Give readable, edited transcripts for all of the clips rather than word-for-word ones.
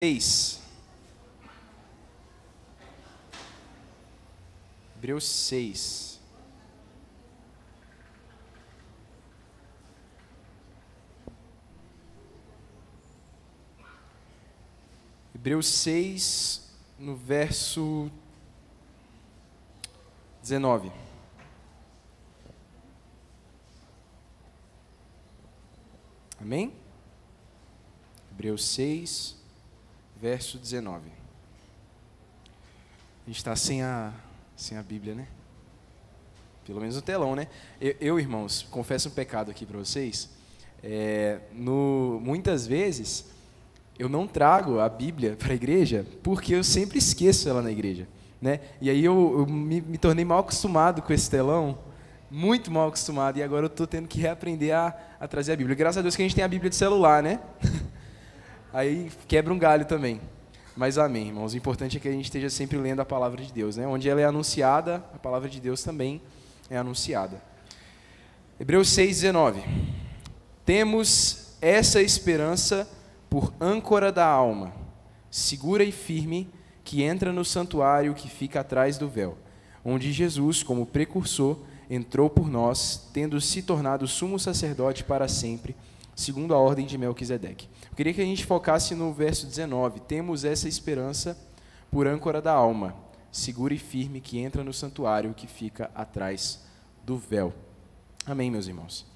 6. Hebreus 6. Hebreus 6, no verso 19. Amém? Hebreus 6, verso 19. A gente está sem a Bíblia, né? Pelo menos no telão, né? Eu, irmãos, confesso um pecado aqui para vocês. Muitas vezes, eu não trago a Bíblia para a igreja porque eu sempre esqueço ela na igreja, né? E aí eu me tornei mal acostumado com esse telão, muito mal acostumado, e agora eu estou tendo que reaprender a trazer a Bíblia. Graças a Deus que a gente tem a Bíblia de celular, né? Aí quebra um galho também. Mas amém, irmãos. O importante é que a gente esteja sempre lendo a palavra de Deus, né? Onde ela é anunciada, a palavra de Deus também é anunciada. Hebreus 6, 19. Temos essa esperança por âncora da alma, segura e firme, que entra no santuário que fica atrás do véu, onde Jesus, como precursor, entrou por nós, tendo se tornado sumo sacerdote para sempre, segundo a ordem de Melquisedeque. Eu queria que a gente focasse no verso 19. Temos essa esperança por âncora da alma, segura e firme, que entra no santuário que fica atrás do véu. Amém, meus irmãos.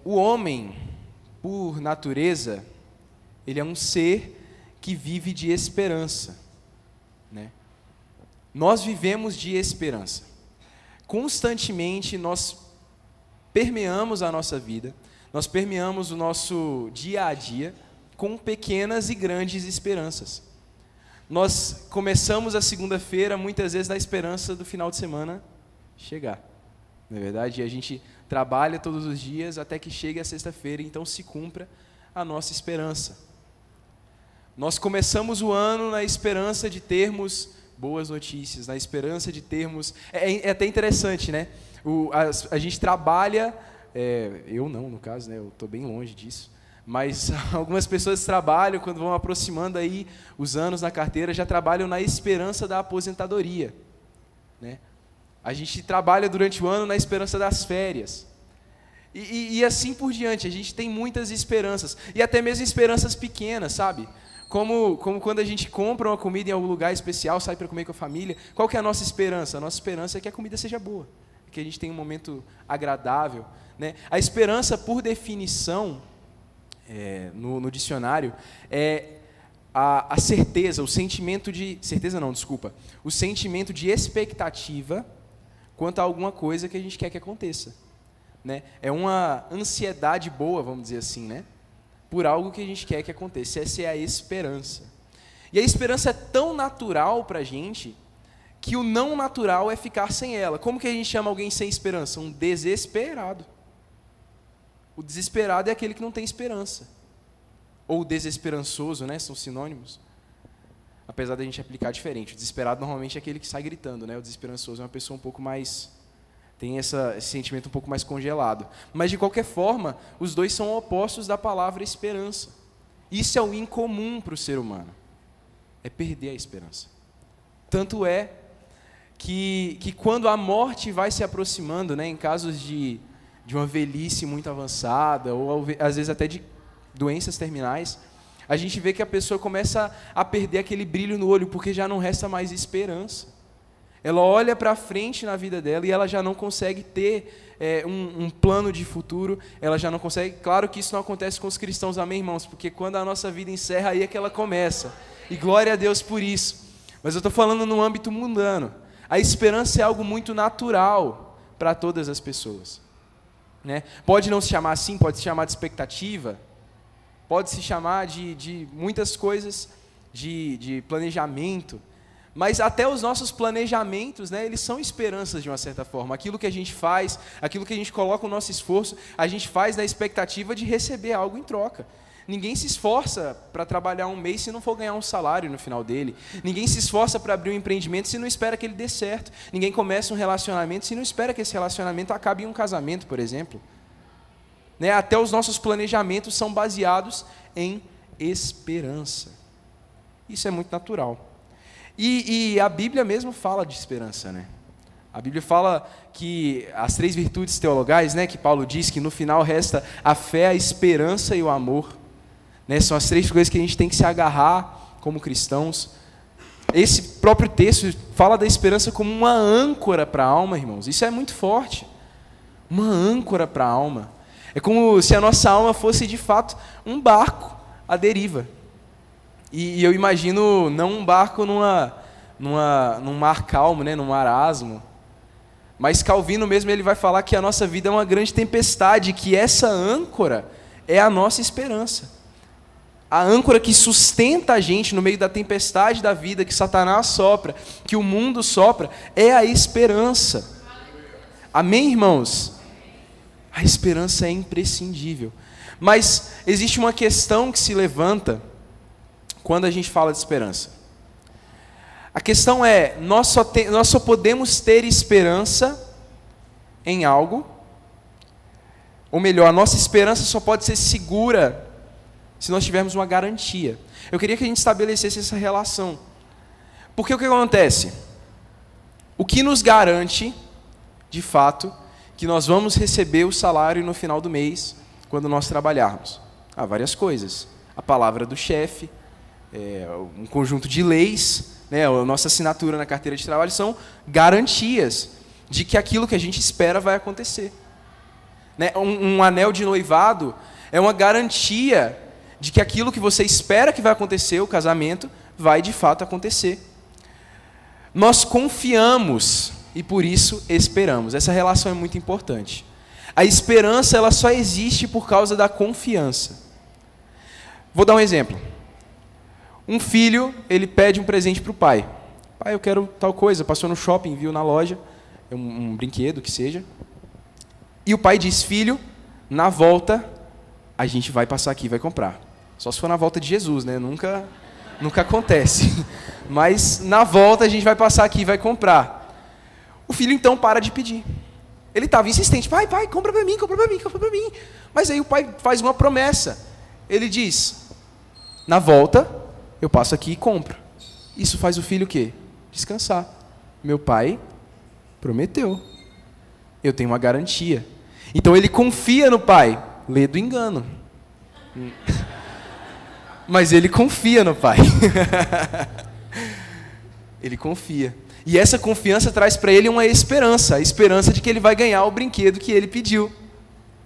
O homem, por natureza, ele é um ser que vive de esperança, né? Nós vivemos de esperança. Constantemente nós permeamos a nossa vida, nós permeamos o nosso dia a dia com pequenas e grandes esperanças. Nós começamos a segunda-feira muitas vezes na esperança do final de semana chegar. Não é verdade? E a gente trabalha todos os dias até que chegue a sexta-feira, então se cumpra a nossa esperança. Nós começamos o ano na esperança de termos boas notícias, na esperança de termos... É até interessante, né? A gente trabalha... eu não, no caso, né? Eu estou bem longe disso. Mas algumas pessoas trabalham, quando vão aproximando aí os anos na carteira, já trabalham na esperança da aposentadoria, né? A gente trabalha durante o ano na esperança das férias. E assim por diante, a gente tem muitas esperanças. E até mesmo esperanças pequenas, sabe? Como quando a gente compra uma comida em algum lugar especial, sai para comer com a família. Qual que é a nossa esperança? A nossa esperança é que a comida seja boa, que a gente tenha um momento agradável, né? A esperança, por definição, no dicionário, é a certeza, o sentimento de... Certeza não, desculpa. O sentimento de expectativa quanto a alguma coisa que a gente quer que aconteça, né? É uma ansiedade boa, vamos dizer assim, né? Por algo que a gente quer que aconteça. Essa é a esperança. E a esperança é tão natural para a gente que o não natural é ficar sem ela. Como que a gente chama alguém sem esperança? Um desesperado. O desesperado é aquele que não tem esperança. Ou desesperançoso, né? São sinônimos. Apesar da gente aplicar diferente. O desesperado normalmente é aquele que sai gritando, né? O desesperançoso é uma pessoa um pouco mais... tem esse sentimento um pouco mais congelado. Mas, de qualquer forma, os dois são opostos da palavra esperança. Isso é o incomum para o ser humano. É perder a esperança. Tanto é que quando a morte vai se aproximando, né, em casos de uma velhice muito avançada, ou às vezes até de doenças terminais, a gente vê que a pessoa começa a perder aquele brilho no olho, porque já não resta mais esperança. Ela olha para frente na vida dela e ela já não consegue ter um plano de futuro, ela já não consegue... Claro que isso não acontece com os cristãos, amém, irmãos? Porque quando a nossa vida encerra, aí é que ela começa. E glória a Deus por isso. Mas eu estou falando no âmbito mundano. A esperança é algo muito natural para todas as pessoas, né? Pode não se chamar assim, pode se chamar de expectativa, pode se chamar de muitas coisas, de planejamento. Mas até os nossos planejamentos, né, eles são esperanças de uma certa forma. Aquilo que a gente faz, aquilo que a gente coloca o nosso esforço, a gente faz na expectativa de receber algo em troca. Ninguém se esforça para trabalhar um mês se não for ganhar um salário no final dele. Ninguém se esforça para abrir um empreendimento se não espera que ele dê certo. Ninguém começa um relacionamento se não espera que esse relacionamento acabe em um casamento, por exemplo. Né? Até os nossos planejamentos são baseados em esperança. Isso é muito natural. E a Bíblia mesmo fala de esperança, né? A Bíblia fala que as 3 virtudes teologais, né, que Paulo diz que no final resta a fé, a esperança e o amor, né? São as 3 coisas que a gente tem que se agarrar como cristãos. Esse próprio texto fala da esperança como uma âncora para a alma, irmãos. Isso é muito forte. Uma âncora para a alma. É como se a nossa alma fosse, de fato, um barco à deriva. E eu imagino não um barco num mar calmo, né, num marasmo. Mas Calvino mesmo ele vai falar que a nossa vida é uma grande tempestade, que essa âncora é a nossa esperança. A âncora que sustenta a gente no meio da tempestade da vida, que Satanás sopra, que o mundo sopra, é a esperança. Amém, irmãos? A esperança é imprescindível. Mas existe uma questão que se levanta quando a gente fala de esperança. A questão é, nós só podemos ter esperança em algo, ou melhor, a nossa esperança só pode ser segura se nós tivermos uma garantia. Eu queria que a gente estabelecesse essa relação. Porque o que acontece? O que nos garante, de fato, que nós vamos receber o salário no final do mês, quando nós trabalharmos? Várias coisas. A palavra do chefe, um conjunto de leis, né, a nossa assinatura na carteira de trabalho, são garantias de que aquilo que a gente espera vai acontecer. Né? Um anel de noivado é uma garantia de que aquilo que você espera que vai acontecer, o casamento, vai de fato acontecer. Nós confiamos e por isso esperamos. Essa relação é muito importante. A esperança ela só existe por causa da confiança. Vou dar um exemplo. Um filho, ele pede um presente para o pai. Pai, eu quero tal coisa. Passou no shopping, viu na loja, um brinquedo que seja. E o pai diz, filho, na volta, a gente vai passar aqui e vai comprar. Só se for na volta de Jesus, né? Nunca acontece. Mas na volta a gente vai passar aqui e vai comprar. O filho então para de pedir. Ele estava insistente, pai, compra para mim, compra para mim, compra para mim. Mas aí o pai faz uma promessa. Ele diz, na volta, eu passo aqui e compro. Isso faz o filho o quê? Descansar. Meu pai prometeu. Eu tenho uma garantia. Então ele confia no pai. Lê do engano. Mas ele confia no pai. Ele confia. E essa confiança traz para ele uma esperança. A esperança de que ele vai ganhar o brinquedo que ele pediu.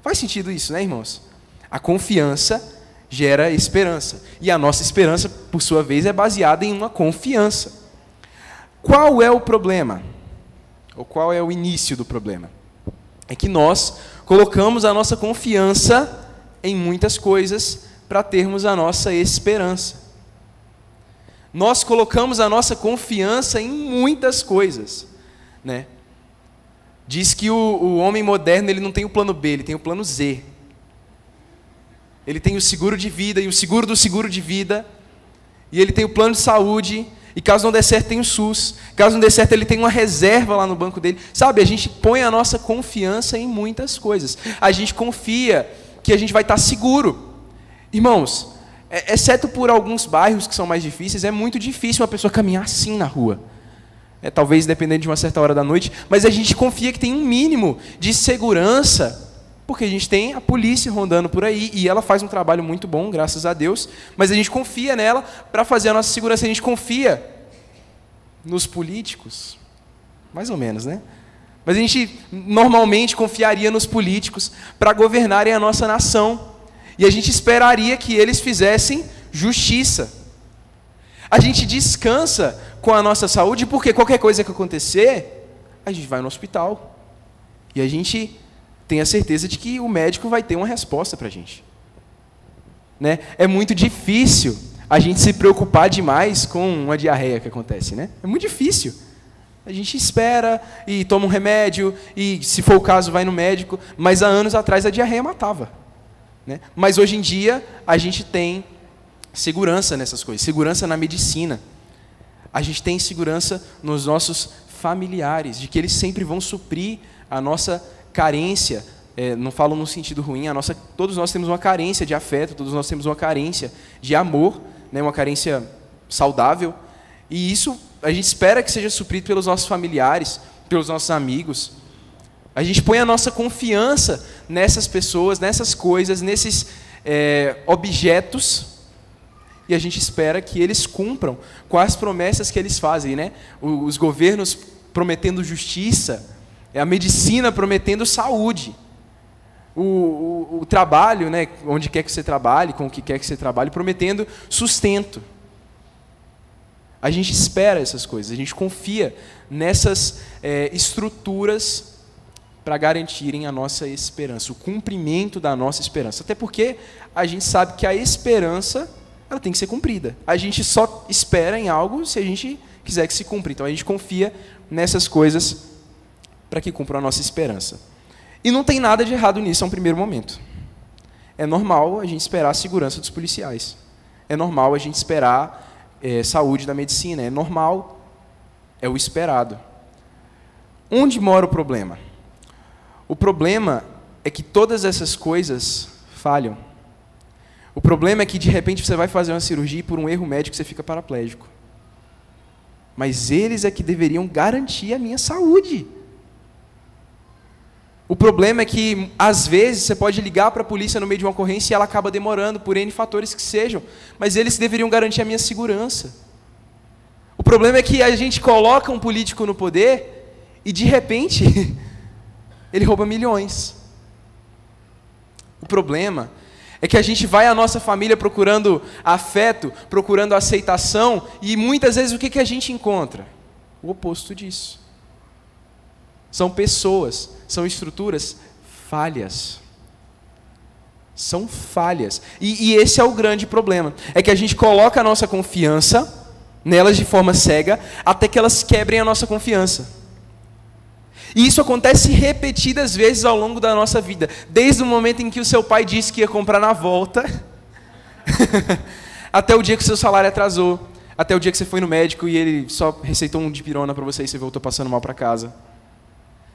Faz sentido isso, né, irmãos? A confiança gera esperança. E a nossa esperança, por sua vez, é baseada em uma confiança. Qual é o problema? Ou qual é o início do problema? É que nós colocamos a nossa confiança em muitas coisas para termos a nossa esperança. Nós colocamos a nossa confiança em muitas coisas, né? Diz que o homem moderno ele não tem o plano B, ele tem o plano Z. Ele tem o seguro de vida e o seguro do seguro de vida, e ele tem o plano de saúde, e caso não der certo tem o SUS, caso não der certo ele tem uma reserva lá no banco dele. Sabe, a gente põe a nossa confiança em muitas coisas. A gente confia que a gente vai estar seguro. Irmãos, exceto por alguns bairros que são mais difíceis, é muito difícil uma pessoa caminhar assim na rua. Talvez dependendo de uma certa hora da noite, mas a gente confia que tem um mínimo de segurança, porque a gente tem a polícia rondando por aí, e ela faz um trabalho muito bom, graças a Deus, mas a gente confia nela para fazer a nossa segurança. A gente confia nos políticos, mais ou menos, né? Mas a gente normalmente confiaria nos políticos para governarem a nossa nação. E a gente esperaria que eles fizessem justiça. A gente descansa com a nossa saúde, porque qualquer coisa que acontecer, a gente vai no hospital. E a gente tem a certeza de que o médico vai ter uma resposta para a gente. Né? É muito difícil a gente se preocupar demais com uma diarreia que acontece. Né? É muito difícil. A gente espera e toma um remédio, e se for o caso vai no médico, mas há anos atrás a diarreia matava. Né? Mas hoje em dia a gente tem segurança nessas coisas, segurança na medicina. A gente tem segurança nos nossos familiares, de que eles sempre vão suprir a nossa carência. Não falo no sentido ruim, todos nós temos uma carência de afeto, todos nós temos uma carência de amor, né? Uma carência saudável, e isso a gente espera que seja suprido pelos nossos familiares, pelos nossos amigos. A gente põe a nossa confiança nessas pessoas, nessas coisas, nesses objetos, e a gente espera que eles cumpram com as promessas que eles fazem, né? Os governos prometendo justiça, a medicina prometendo saúde, o trabalho, né? Onde quer que você trabalhe, com o que quer que você trabalhe, prometendo sustento. A gente espera essas coisas, a gente confia nessas estruturas para garantirem a nossa esperança, o cumprimento da nossa esperança. Até porque a gente sabe que a esperança, ela tem que ser cumprida. A gente só espera em algo se a gente quiser que se cumpra. Então a gente confia nessas coisas para que cumpram a nossa esperança. E não tem nada de errado nisso a um primeiro momento. É normal a gente esperar a segurança dos policiais. É normal a gente esperar saúde da medicina. É normal, é o esperado. Onde mora o problema? O problema é que todas essas coisas falham. O problema é que, de repente, você vai fazer uma cirurgia e, por um erro médico, você fica paraplégico. Mas eles é que deveriam garantir a minha saúde. O problema é que, às vezes, você pode ligar para a polícia no meio de uma ocorrência e ela acaba demorando, por N fatores que sejam, mas eles deveriam garantir a minha segurança. O problema é que a gente coloca um político no poder e, de repente, ele rouba milhões. O problema é que a gente vai à nossa família procurando afeto, procurando aceitação, e muitas vezes o que a gente encontra? O oposto disso. São pessoas, são estruturas falhas. São falhas. E esse é o grande problema. É que a gente coloca a nossa confiança nelas de forma cega, até que elas quebrem a nossa confiança. E isso acontece repetidas vezes ao longo da nossa vida. Desde o momento em que o seu pai disse que ia comprar na volta, até o dia que o seu salário atrasou, até o dia que você foi no médico e ele só receitou um dipirona para você e você voltou passando mal para casa.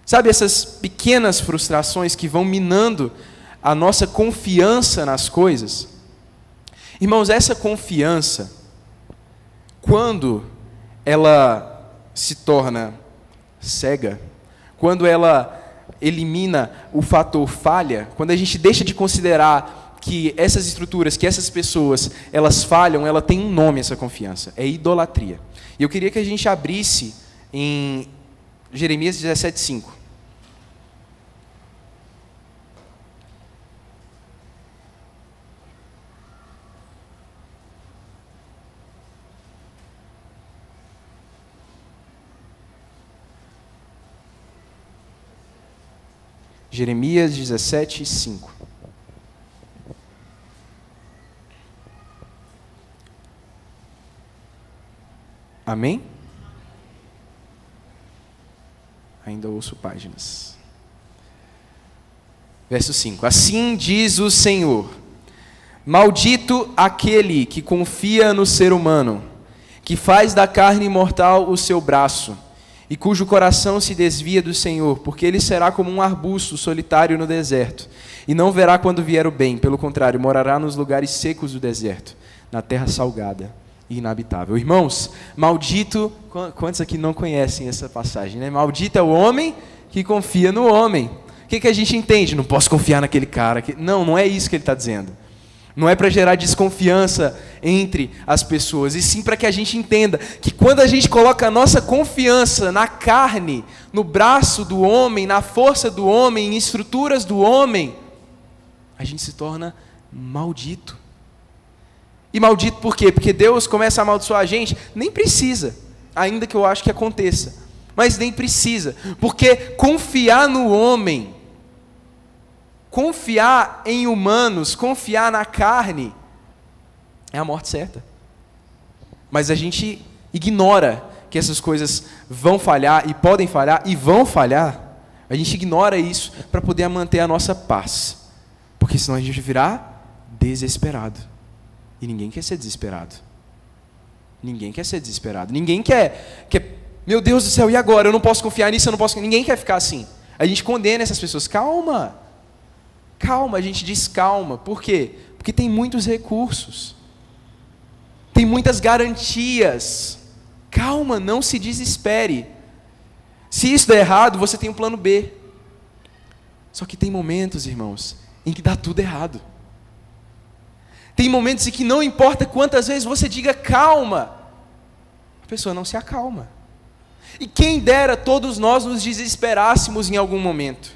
Sabe, essas pequenas frustrações que vão minando a nossa confiança nas coisas? Irmãos, essa confiança, quando ela se torna cega, quando ela elimina o fator falha, quando a gente deixa de considerar que essas estruturas, que essas pessoas, elas falham, ela tem um nome, essa confiança, é idolatria. E eu queria que a gente abrisse em Jeremias 17:5. Jeremias 17:5. Amém? Ainda ouço páginas. Verso 5. Assim diz o Senhor: maldito aquele que confia no ser humano, que faz da carne mortal o seu braço, e cujo coração se desvia do Senhor, porque ele será como um arbusto solitário no deserto, e não verá quando vier o bem, pelo contrário, morará nos lugares secos do deserto, na terra salgada e inabitável. Irmãos, maldito, quantos aqui não conhecem essa passagem, né? Maldito é o homem que confia no homem. O que a gente entende? Não posso confiar naquele cara. Não é isso que ele está dizendo. Não é para gerar desconfiança entre as pessoas, e sim para que a gente entenda que quando a gente coloca a nossa confiança na carne, no braço do homem, na força do homem, em estruturas do homem, a gente se torna maldito. E maldito por quê? Porque Deus começa a amaldiçoar a gente? Nem precisa, ainda que eu acho que aconteça, mas nem precisa, porque confiar no homem, confiar em humanos, confiar na carne, é a morte certa. Mas a gente ignora que essas coisas vão falhar, e podem falhar, e vão falhar. A gente ignora isso para poder manter a nossa paz. Porque senão a gente virá desesperado. E ninguém quer ser desesperado. Ninguém quer ser desesperado. Ninguém quer, meu Deus do céu, e agora? Eu não posso confiar nisso, eu não posso... Ninguém quer ficar assim. A gente condena essas pessoas. Calma, a gente diz calma. Por quê? Porque tem muitos recursos. tem muitas garantias. Calma, não se desespere. Se isso der errado, você tem um plano B. Só que tem momentos, irmãos, em que dá tudo errado. Tem momentos em que não importa quantas vezes você diga calma, a pessoa não se acalma. E quem dera todos nós nos desesperássemos em algum momento.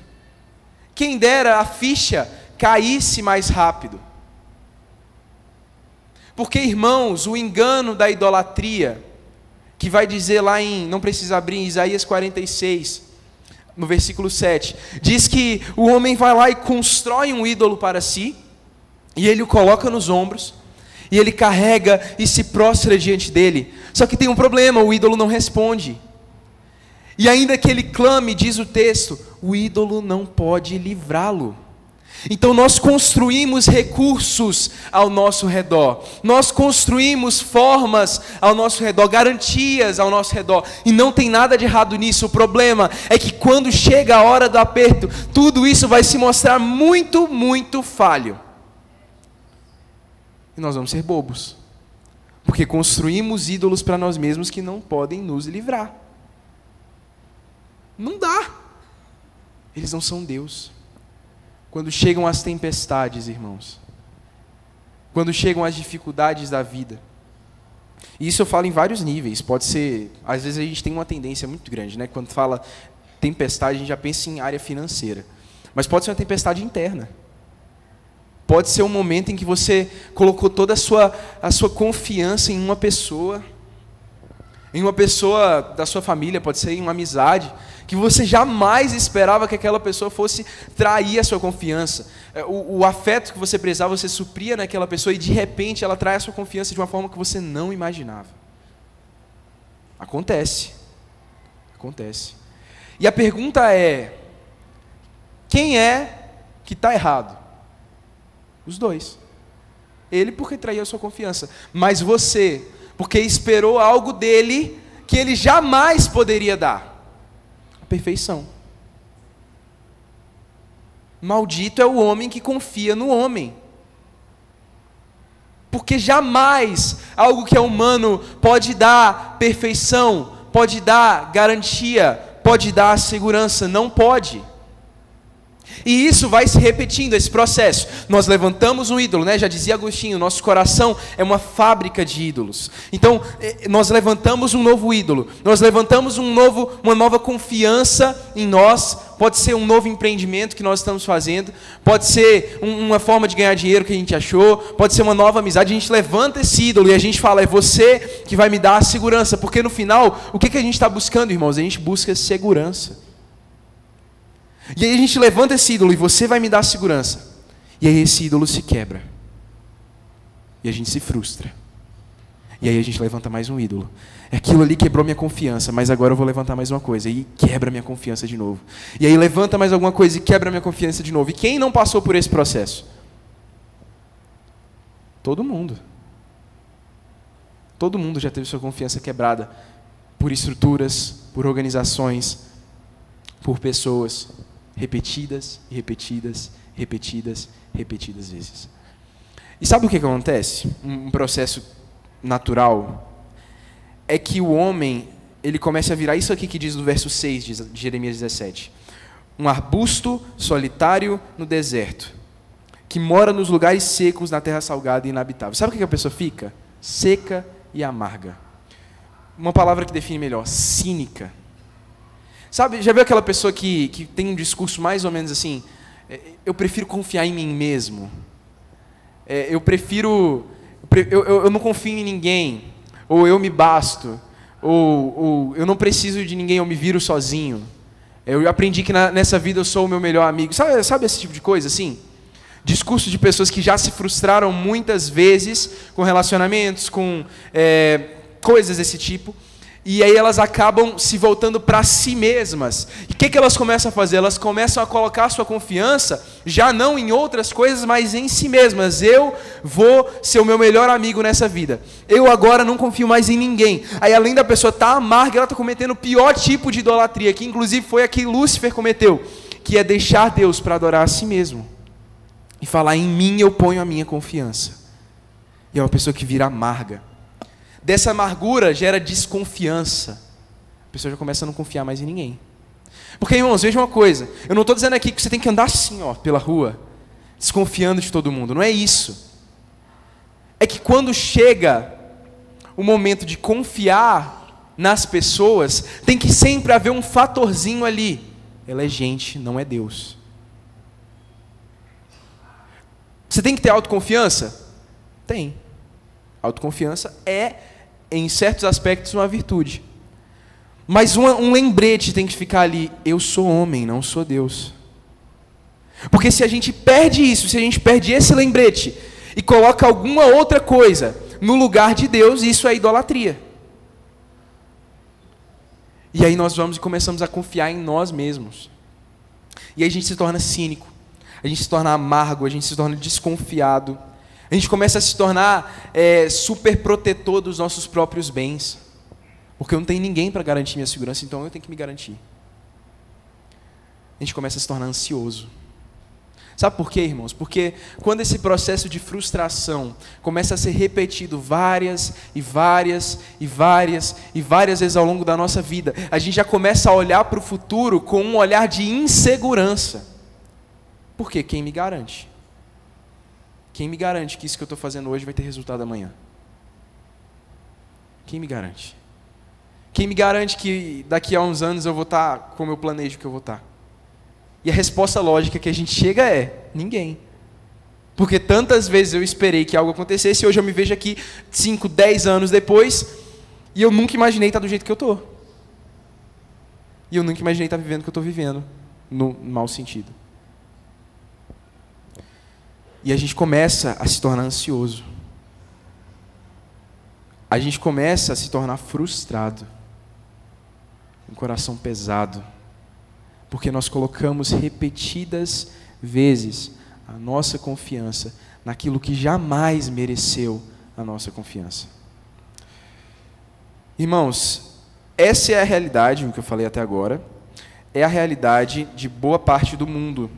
Quem dera a ficha caísse mais rápido. Porque, irmãos, o engano da idolatria, que vai dizer lá não precisa abrir, em Isaías 46, no versículo 7, diz que o homem vai lá e constrói um ídolo para si, e ele o coloca nos ombros, e ele carrega e se prostra diante dele. Só que tem um problema, o ídolo não responde. E ainda que ele clame, diz o texto, o ídolo não pode livrá-lo. Então nós construímos recursos ao nosso redor, nós construímos formas ao nosso redor, garantias ao nosso redor, e não tem nada de errado nisso. O problema é que quando chega a hora do aperto, tudo isso vai se mostrar muito, muito falho. E nós vamos ser bobos, porque construímos ídolos para nós mesmos que não podem nos livrar. Não dá. Eles não são Deus. Quando chegam as tempestades, irmãos, quando chegam as dificuldades da vida, e isso eu falo em vários níveis, pode ser, às vezes a gente tem uma tendência muito grande, né? Quando fala tempestade, a gente já pensa em área financeira, mas pode ser uma tempestade interna, pode ser um momento em que você colocou toda a sua confiança em uma pessoa da sua família, pode ser em uma amizade, que você jamais esperava que aquela pessoa fosse trair a sua confiança. O afeto que você precisava, você supria naquela pessoa e de repente ela trai a sua confiança de uma forma que você não imaginava. Acontece. E a pergunta é, quem é que está errado? Os dois. Ele porque traiu a sua confiança, mas você porque esperou algo dele que ele jamais poderia dar. A perfeição. Maldito é o homem que confia no homem. Porque jamais algo que é humano pode dar perfeição, pode dar garantia, pode dar segurança. Não pode. E isso vai se repetindo, esse processo. Nós levantamos um ídolo, né? Já dizia Agostinho, nosso coração é uma fábrica de ídolos. Então, nós levantamos um novo ídolo, nós levantamos uma nova confiança em nós. Pode ser um novo empreendimento que nós estamos fazendo, pode ser uma forma de ganhar dinheiro que a gente achou, pode ser uma nova amizade. A gente levanta esse ídolo e a gente fala, é você que vai me dar a segurança. Porque no final, o que a gente está buscando, irmãos? A gente busca segurança. E aí a gente levanta esse ídolo e você vai me dar segurança. E aí esse ídolo se quebra. E a gente se frustra. E aí a gente levanta mais um ídolo. Aquilo ali quebrou minha confiança, mas agora eu vou levantar mais uma coisa. E quebra minha confiança de novo. E aí levanta mais alguma coisa e quebra minha confiança de novo. E quem não passou por esse processo? Todo mundo. Todo mundo já teve sua confiança quebrada por estruturas, por organizações, por pessoas. Repetidas vezes. E sabe o que acontece? Um processo natural é que o homem, ele começa a virar isso aqui que diz no verso 6 de Jeremias 17. Um arbusto solitário no deserto, que mora nos lugares secos, na terra salgada e inabitável. Sabe o que a pessoa fica? Seca e amarga. Uma palavra que define melhor, cínica. Sabe, já viu aquela pessoa que tem um discurso mais ou menos assim, eu prefiro confiar em mim mesmo, eu não confio em ninguém, ou eu me basto, ou eu não preciso de ninguém, eu me viro sozinho, eu aprendi que nessa vida eu sou o meu melhor amigo. Sabe esse tipo de coisa assim? Discurso de pessoas que já se frustraram muitas vezes com relacionamentos, com coisas desse tipo. E aí elas acabam se voltando para si mesmas. E o que elas começam a fazer? Elas começam a colocar sua confiança, já não em outras coisas, mas em si mesmas. Eu vou ser o meu melhor amigo nessa vida. Eu agora não confio mais em ninguém. Aí além da pessoa estar amarga, ela está cometendo o pior tipo de idolatria, que inclusive foi a que Lúcifer cometeu, que é deixar Deus para adorar a si mesmo. E falar, em mim eu ponho a minha confiança. E é uma pessoa que vira amarga. Dessa amargura gera desconfiança. A pessoa já começa a não confiar mais em ninguém. Porque, irmãos, veja uma coisa. Eu não estou dizendo aqui que você tem que andar assim, ó, pela rua, desconfiando de todo mundo. Não é isso. É que quando chega o momento de confiar nas pessoas, tem que sempre haver um fatorzinho ali. Ela é gente, não é Deus. Você tem que ter autoconfiança? Tem. Autoconfiança é, em certos aspectos, uma virtude. Mas um lembrete tem que ficar ali: eu sou homem, não sou Deus. Porque se a gente perde isso, se a gente perde esse lembrete e coloca alguma outra coisa no lugar de Deus, isso é idolatria. E aí nós vamos e começamos a confiar em nós mesmos. E aí a gente se torna cínico, a gente se torna amargo, a gente se torna desconfiado. A gente começa a se tornar super protetor dos nossos próprios bens. Porque eu não tenho ninguém para garantir minha segurança, então eu tenho que me garantir. A gente começa a se tornar ansioso. Sabe por quê, irmãos? Porque quando esse processo de frustração começa a ser repetido várias e várias e várias e várias vezes ao longo da nossa vida, a gente já começa a olhar para o futuro com um olhar de insegurança. Por quê? Quem me garante? Quem me garante que isso que eu estou fazendo hoje vai ter resultado amanhã? Quem me garante? Quem me garante que daqui a uns anos eu vou estar como eu planejo que eu vou estar? E a resposta lógica que a gente chega é: ninguém. Porque tantas vezes eu esperei que algo acontecesse e hoje eu me vejo aqui 5, 10 anos depois e eu nunca imaginei estar do jeito que eu estou. E eu nunca imaginei estar vivendo o que eu estou vivendo, no mau sentido. E a gente começa a se tornar ansioso. A gente começa a se tornar frustrado. Um coração pesado. Porque nós colocamos repetidas vezes a nossa confiança naquilo que jamais mereceu a nossa confiança. Irmãos, essa é a realidade, o que eu falei até agora, é a realidade de boa parte do mundo.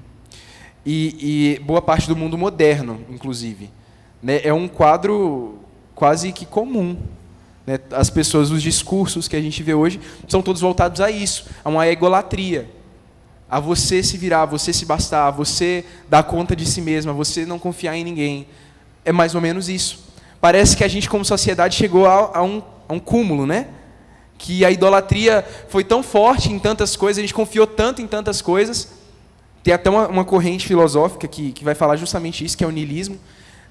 E boa parte do mundo moderno, inclusive. Né? É um quadro quase que comum. Né? As pessoas, os discursos que a gente vê hoje, são todos voltados a isso, a uma egolatria. A você se virar, a você se bastar, a você dar conta de si mesmo, a você não confiar em ninguém. É mais ou menos isso. Parece que a gente, como sociedade, chegou a um cúmulo, né? Que a idolatria foi tão forte em tantas coisas, a gente confiou tanto em tantas coisas. Tem até uma corrente filosófica que vai falar justamente isso, que é o niilismo.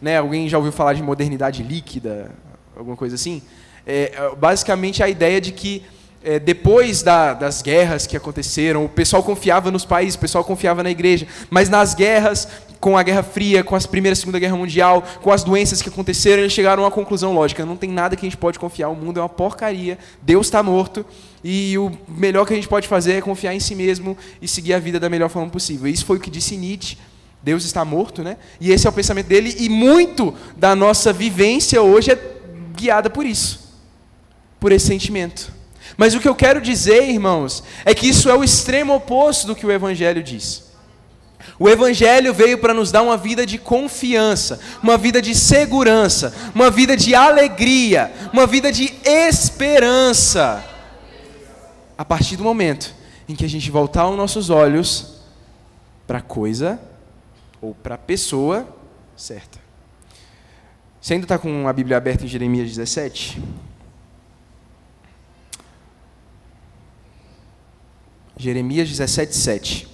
Né? Alguém já ouviu falar de modernidade líquida, alguma coisa assim? Basicamente a ideia de que depois das guerras que aconteceram, o pessoal confiava nos países, o pessoal confiava na igreja, mas nas guerras, com a Guerra Fria, com a Primeira e Segunda Guerra Mundial, com as doenças que aconteceram, eles chegaram a uma conclusão lógica: não tem nada que a gente pode confiar, o mundo é uma porcaria, Deus está morto, e o melhor que a gente pode fazer é confiar em si mesmo e seguir a vida da melhor forma possível. Isso foi o que disse Nietzsche: Deus está morto, né? E esse é o pensamento dele, e muito da nossa vivência hoje é guiada por isso, por esse sentimento. Mas o que eu quero dizer, irmãos, é que isso é o extremo oposto do que o Evangelho diz. O Evangelho veio para nos dar uma vida de confiança, uma vida de segurança, uma vida de alegria, uma vida de esperança. A partir do momento em que a gente voltar os nossos olhos para a coisa ou para a pessoa certa. Você ainda está com a Bíblia aberta em Jeremias 17? Jeremias 17, 7.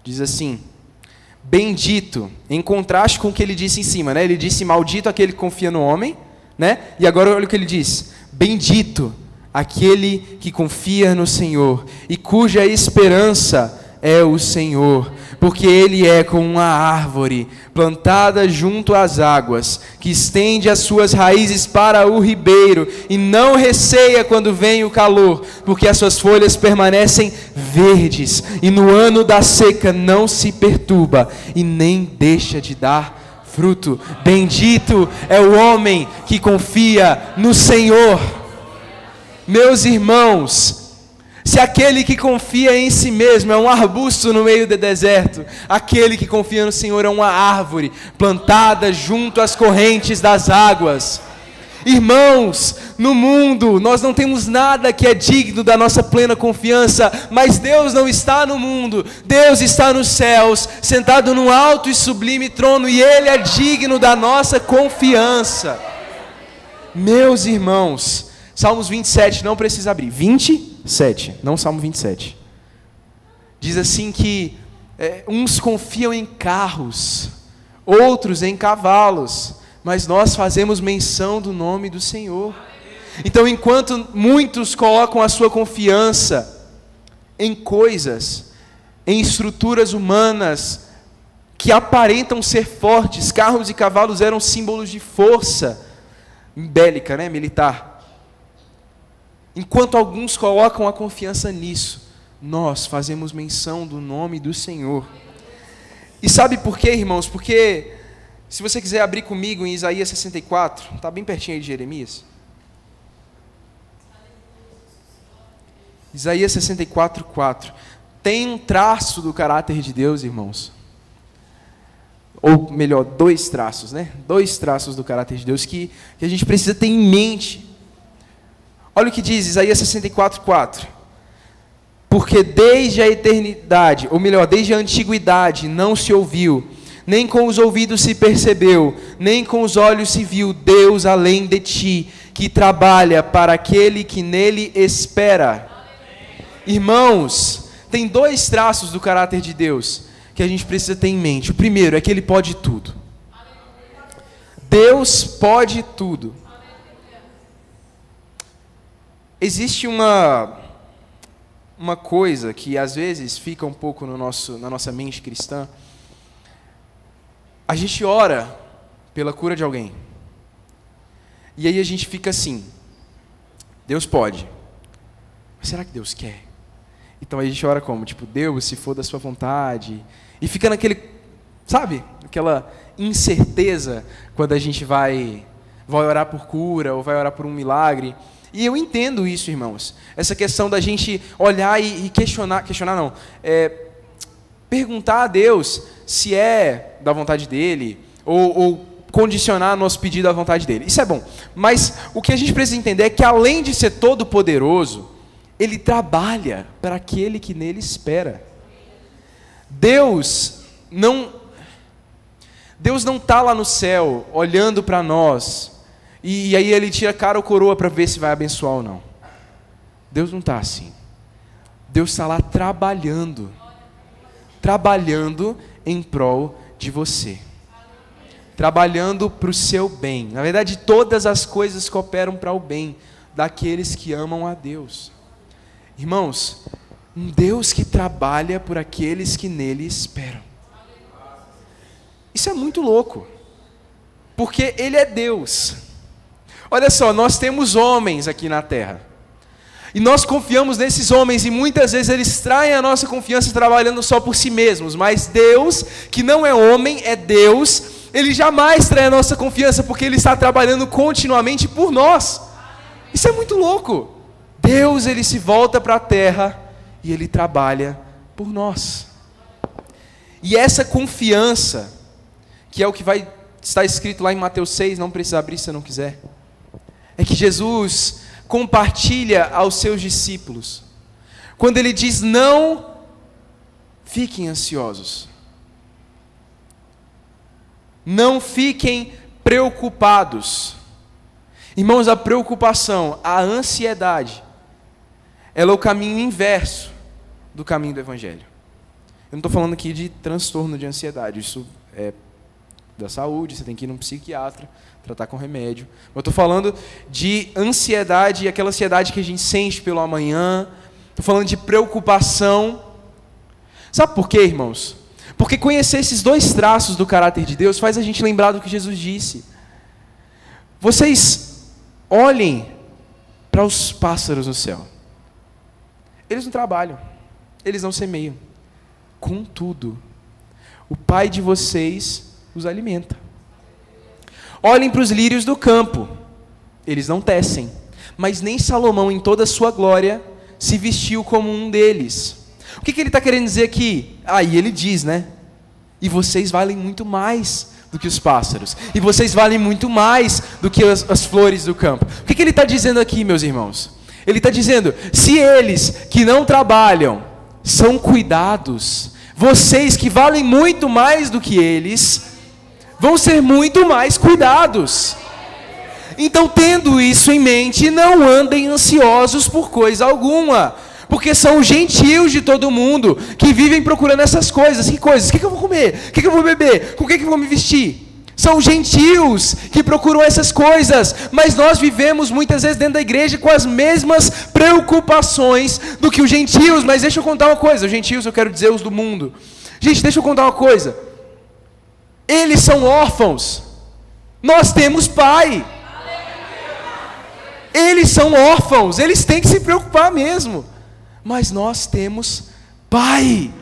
Diz assim: bendito, em contraste com o que ele disse em cima, né? Ele disse: maldito aquele que confia no homem, né? E agora olha o que ele diz: bendito aquele que confia no Senhor e cuja esperança é o Senhor, porque ele é como uma árvore plantada junto às águas, que estende as suas raízes para o ribeiro e não receia quando vem o calor, porque as suas folhas permanecem verdes e no ano da seca não se perturba e nem deixa de dar fruto. Bendito é o homem que confia no Senhor. Meus irmãos, Se aquele que confia em si mesmo é um arbusto no meio do deserto, aquele que confia no Senhor é uma árvore plantada junto às correntes das águas. Irmãos, no mundo nós não temos nada que é digno da nossa plena confiança, mas Deus não está no mundo, Deus está nos céus, sentado num alto e sublime trono, e Ele é digno da nossa confiança. Meus irmãos, Salmos 27, não precisa abrir, 27, não Salmo 27, diz assim que uns confiam em carros, outros em cavalos, mas nós fazemos menção do nome do Senhor. Então, enquanto muitos colocam a sua confiança em coisas, em estruturas humanas que aparentam ser fortes, carros e cavalos eram símbolos de força bélica, militar. Enquanto alguns colocam a confiança nisso, nós fazemos menção do nome do Senhor. E sabe por quê, irmãos? Porque se você quiser abrir comigo em Isaías 64, está bem pertinho aí de Jeremias. Isaías 64, 4. Tem um traço do caráter de Deus, irmãos. Ou melhor, dois traços, Dois traços do caráter de Deus que a gente precisa ter em mente. Olha o que diz Isaías 64, 4. Porque desde a eternidade, ou melhor, desde a antiguidade, não se ouviu, nem com os ouvidos se percebeu, nem com os olhos se viu Deus além de ti, que trabalha para aquele que nele espera. Irmãos, tem dois traços do caráter de Deus que a gente precisa ter em mente. O primeiro é que Ele pode tudo. Deus pode tudo. Existe uma coisa que às vezes fica um pouco na nossa mente cristã. A gente ora pela cura de alguém. E aí a gente fica assim: Deus pode, mas será que Deus quer? Então a gente ora como? Tipo, Deus, se for da sua vontade. E fica naquele, sabe? Aquela incerteza quando a gente vai orar por cura ou vai orar por um milagre. E eu entendo isso, irmãos. Essa questão da gente olhar e questionar não, perguntar a Deus se é da vontade dele, ou condicionar nosso pedido à vontade dele. Isso é bom. Mas o que a gente precisa entender é que, além de ser todo poderoso, Ele trabalha para aquele que nele espera. Deus não está lá no céu olhando para nós e aí Ele tira cara ou coroa para ver se vai abençoar ou não. Deus não está assim. Deus está lá trabalhando em prol de você, trabalhando para o seu bem. Na verdade, todas as coisas cooperam para o bem daqueles que amam a Deus. Irmãos, um Deus que trabalha por aqueles que nele esperam. Isso é muito louco, porque Ele é Deus. Olha só, nós temos homens aqui na terra, e nós confiamos nesses homens, e muitas vezes eles traem a nossa confiança trabalhando só por si mesmos, mas Deus, que não é homem, é Deus, Ele jamais trai a nossa confiança, porque Ele está trabalhando continuamente por nós. Isso é muito louco. Deus, Ele se volta para a terra e Ele trabalha por nós. E essa confiança, que é o que vai estar escrito lá em Mateus 6, não precisa abrir se não quiser, é que Jesus compartilha aos seus discípulos, quando Ele diz: não fiquem ansiosos, não fiquem preocupados. Irmãos, a preocupação, a ansiedade, ela é o caminho inverso do caminho do Evangelho. Eu não estou falando aqui de transtorno de ansiedade, isso é da saúde, você tem que ir num psiquiatra, tratar com remédio. Eu estou falando de ansiedade, aquela ansiedade que a gente sente pelo amanhã. Estou falando de preocupação. Sabe por quê, irmãos? Porque conhecer esses dois traços do caráter de Deus faz a gente lembrar do que Jesus disse. Vocês olhem para os pássaros no céu. Eles não trabalham, eles não semeiam. Contudo, o Pai de vocês os alimenta. Olhem para os lírios do campo. Eles não tecem, mas nem Salomão, em toda a sua glória, se vestiu como um deles. O que ele está querendo dizer aqui? Aí ele diz, né? E vocês valem muito mais do que os pássaros. E vocês valem muito mais do que as flores do campo. O que ele está dizendo aqui, meus irmãos? Ele está dizendo, se eles que não trabalham são cuidados, vocês que valem muito mais do que eles, vão ser muito mais cuidados. Então, tendo isso em mente, não andem ansiosos por coisa alguma, porque são gentios de todo mundo que vivem procurando essas coisas. Que coisas? O que eu vou comer? O que eu vou beber? Com o que eu vou me vestir? São gentios que procuram essas coisas, mas nós vivemos muitas vezes dentro da igreja com as mesmas preocupações do que os gentios. Mas deixa eu contar uma coisa, os gentios eu quero dizer os do mundo. Gente, deixa eu contar uma coisa. Eles são órfãos, nós temos pai. Eles são órfãos, eles têm que se preocupar mesmo, mas nós temos pai.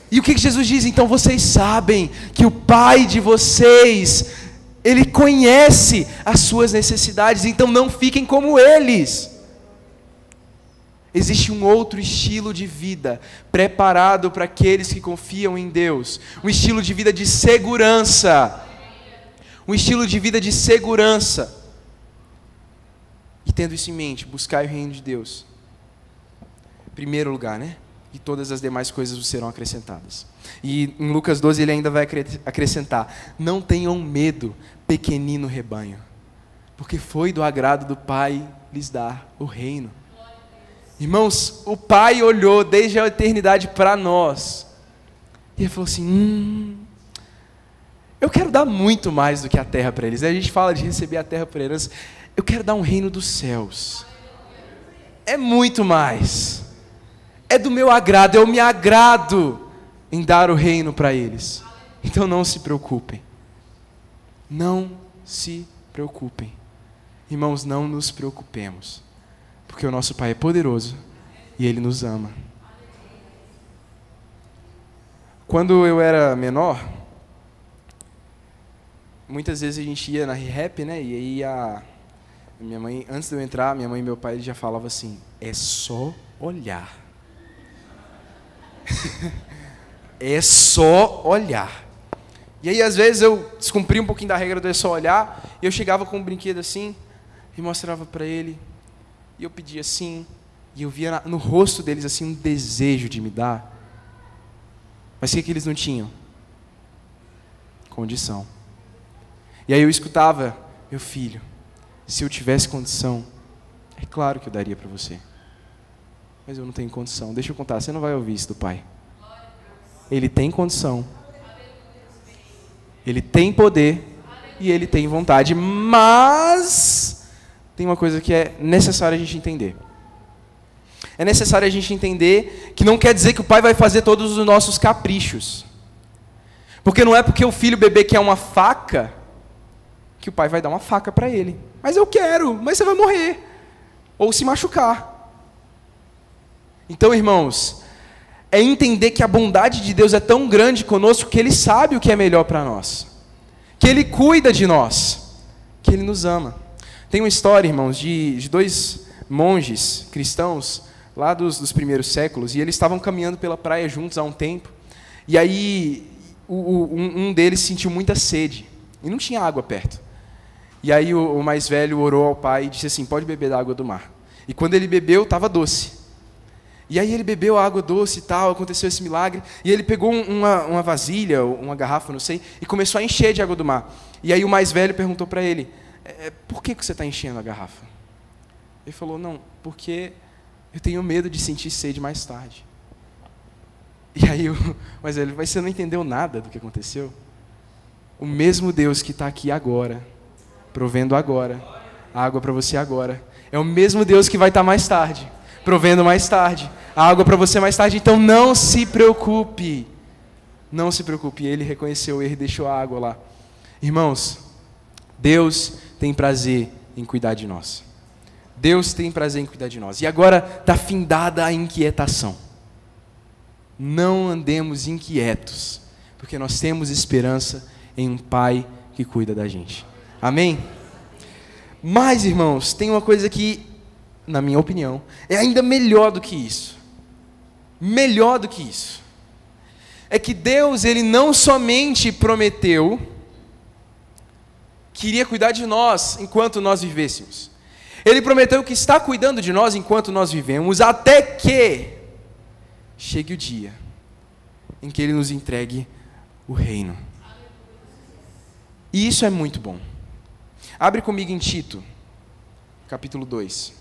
E o que Jesus diz? Então vocês sabem que o pai de vocês, ele conhece as suas necessidades, então não fiquem como eles. Existe um outro estilo de vida preparado para aqueles que confiam em Deus, um estilo de vida de segurança, um estilo de vida de segurança. E tendo isso em mente, buscai o reino de Deus, em primeiro lugar, né? E todas as demais coisas vos serão acrescentadas. E em Lucas 12 ele ainda vai acrescentar, não tenham medo, pequenino rebanho, porque foi do agrado do Pai lhes dar o reino. Irmãos, o Pai olhou desde a eternidade para nós, e ele falou assim, eu quero dar muito mais do que a terra para eles. A gente fala de receber a terra por herança, eu quero dar um reino dos céus, é muito mais. É do meu agrado, eu me agrado em dar o reino para eles. Então não se preocupem. Não se preocupem. Irmãos, não nos preocupemos. Porque o nosso Pai é poderoso e Ele nos ama. Quando eu era menor, muitas vezes a gente ia na ReHap, né? E aí minha mãe, antes de eu entrar, minha mãe e meu pai já falavam assim, é só olhar. É só olhar. E aí às vezes eu descumpria um pouquinho da regra do é só olhar, e eu chegava com um brinquedo assim e mostrava para ele, e eu pedia assim, e eu via no rosto deles assim um desejo de me dar. Mas o que eles não tinham? Condição. E aí eu escutava, meu filho, se eu tivesse condição, é claro que eu daria para você. Mas eu não tenho condição. Deixa eu contar, você não vai ouvir isso do Pai. Ele tem condição. Ele tem poder. E Ele tem vontade. Mas tem uma coisa que é necessário a gente entender. É necessário a gente entender que não quer dizer que o Pai vai fazer todos os nossos caprichos. Porque não é porque o filho bebê quer uma faca que o Pai vai dar uma faca para ele. Mas eu quero, mas você vai morrer. Ou se machucar. Então, irmãos, é entender que a bondade de Deus é tão grande conosco que Ele sabe o que é melhor para nós. Que Ele cuida de nós. Que Ele nos ama. Tem uma história, irmãos, de dois monges cristãos, lá dos primeiros séculos, e eles estavam caminhando pela praia juntos há um tempo, e aí um deles sentiu muita sede, e não tinha água perto. E aí o mais velho orou ao pai e disse assim, pode beber da água do mar. E quando ele bebeu, estava doce. E aí ele bebeu a água doce e tal, aconteceu esse milagre, e ele pegou uma vasilha, uma garrafa, não sei, e começou a encher de água do mar. E aí o mais velho perguntou para ele, por que você está enchendo a garrafa? Ele falou, não, porque eu tenho medo de sentir sede mais tarde. E aí o mais velho, mas você não entendeu nada do que aconteceu? O mesmo Deus que está aqui agora, provendo agora, a água para você agora, é o mesmo Deus que vai estar mais tarde, provendo mais tarde, a água para você mais tarde. Então não se preocupe, não se preocupe. Ele reconheceu o erro e deixou a água lá. Irmãos, Deus tem prazer em cuidar de nós. Deus tem prazer em cuidar de nós. E agora está findada a inquietação. Não andemos inquietos, porque nós temos esperança em um Pai que cuida da gente. Amém? Mas, irmãos, tem uma coisa que na minha opinião, é ainda melhor do que isso. Melhor do que isso. É que Deus, Ele não somente prometeu que iria cuidar de nós enquanto nós vivêssemos. Ele prometeu que está cuidando de nós enquanto nós vivemos, até que chegue o dia em que Ele nos entregue o reino. E isso é muito bom. Abre comigo em Tito, capítulo 2.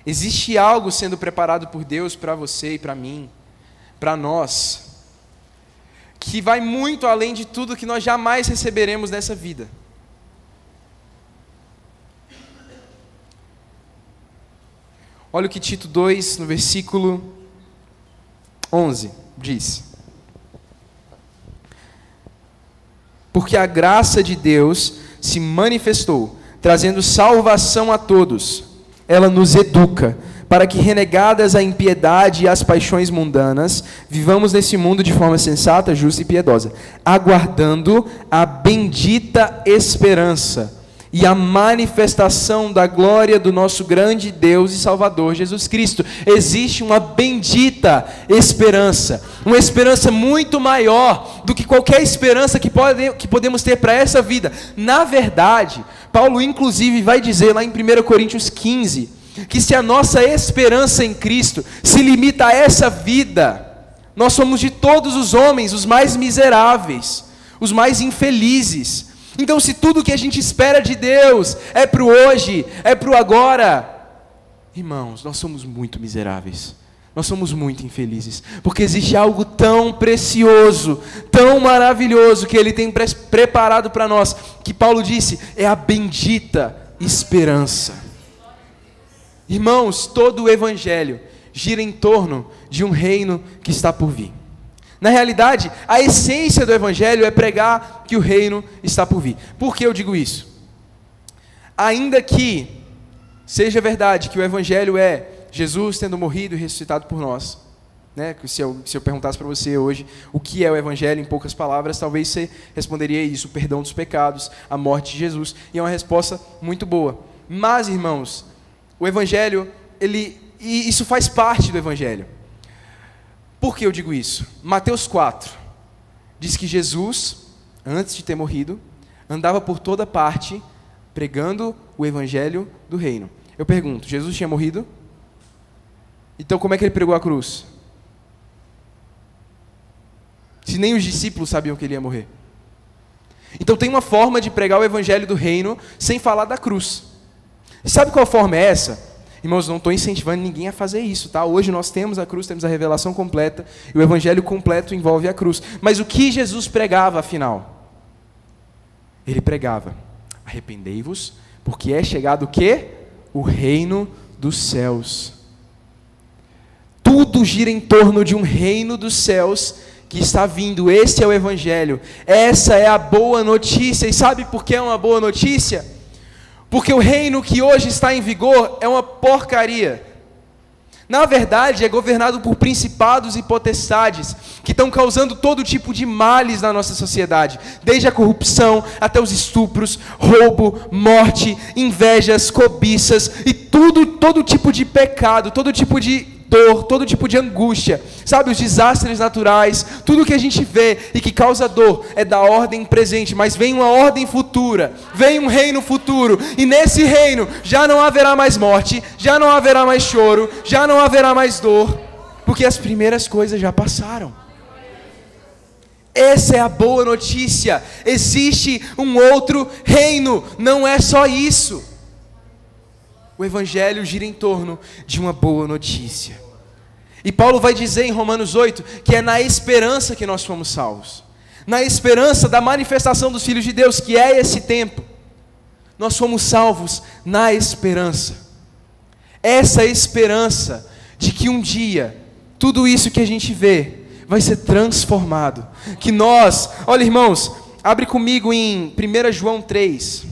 Existe algo sendo preparado por Deus para você e para mim, para nós, que vai muito além de tudo que nós jamais receberemos nessa vida. Olha o que Tito 2, no versículo 11, diz: porque a graça de Deus se manifestou, trazendo salvação a todos. Ela nos educa, para que, renegadas a impiedade e as paixões mundanas, vivamos nesse mundo de forma sensata, justa e piedosa, aguardando a bendita esperança e a manifestação da glória do nosso grande Deus e Salvador Jesus Cristo. Existe uma bendita esperança, uma esperança muito maior do que qualquer esperança que podemos ter para essa vida. Na verdade, Paulo inclusive vai dizer lá em 1 Coríntios 15, que se a nossa esperança em Cristo se limita a essa vida, nós somos de todos os homens os mais miseráveis, os mais infelizes. Então, se tudo que a gente espera de Deus é para o hoje, é para o agora, irmãos, nós somos muito miseráveis, nós somos muito infelizes, porque existe algo tão precioso, tão maravilhoso que Ele tem preparado para nós, que Paulo disse, é a bendita esperança. Irmãos, todo o Evangelho gira em torno de um reino que está por vir. Na realidade, a essência do Evangelho é pregar que o reino está por vir. Por que eu digo isso? Ainda que seja verdade que o Evangelho é Jesus tendo morrido e ressuscitado por nós, né? Se eu perguntasse para você hoje o que é o Evangelho em poucas palavras, talvez você responderia isso: o perdão dos pecados, a morte de Jesus, e é uma resposta muito boa. Mas, irmãos, o Evangelho, isso faz parte do Evangelho. Por que eu digo isso? Mateus 4 diz que Jesus, antes de ter morrido, andava por toda parte pregando o Evangelho do reino. Eu pergunto, Jesus tinha morrido? Então como é que ele pregou a cruz? Se nem os discípulos sabiam que ele ia morrer. Então tem uma forma de pregar o Evangelho do reino sem falar da cruz. E sabe qual forma é essa? Irmãos, não estou incentivando ninguém a fazer isso, tá? Hoje nós temos a cruz, temos a revelação completa, e o Evangelho completo envolve a cruz. Mas o que Jesus pregava, afinal? Ele pregava: arrependei-vos, porque é chegado o quê? O reino dos céus. Tudo gira em torno de um reino dos céus que está vindo. Esse é o Evangelho. Essa é a boa notícia. E sabe por que é uma boa notícia? Porque o reino que hoje está em vigor é uma porcaria. Na verdade, é governado por principados e potestades que estão causando todo tipo de males na nossa sociedade, desde a corrupção até os estupros, roubo, morte, invejas, cobiças e todo tipo de pecado, todo tipo de dor, todo tipo de angústia, sabe, os desastres naturais, tudo que a gente vê e que causa dor é da ordem presente, mas vem uma ordem futura, vem um reino futuro, e nesse reino já não haverá mais morte, já não haverá mais choro, já não haverá mais dor, porque as primeiras coisas já passaram. Essa é a boa notícia. Existe um outro reino, não é só isso. O Evangelho gira em torno de uma boa notícia. E Paulo vai dizer em Romanos 8 que é na esperança que nós fomos salvos. Na esperança da manifestação dos filhos de Deus, que é esse tempo. Nós fomos salvos na esperança. Essa esperança de que um dia, tudo isso que a gente vê, vai ser transformado. Que nós, olha irmãos, abre comigo em 1 João 3.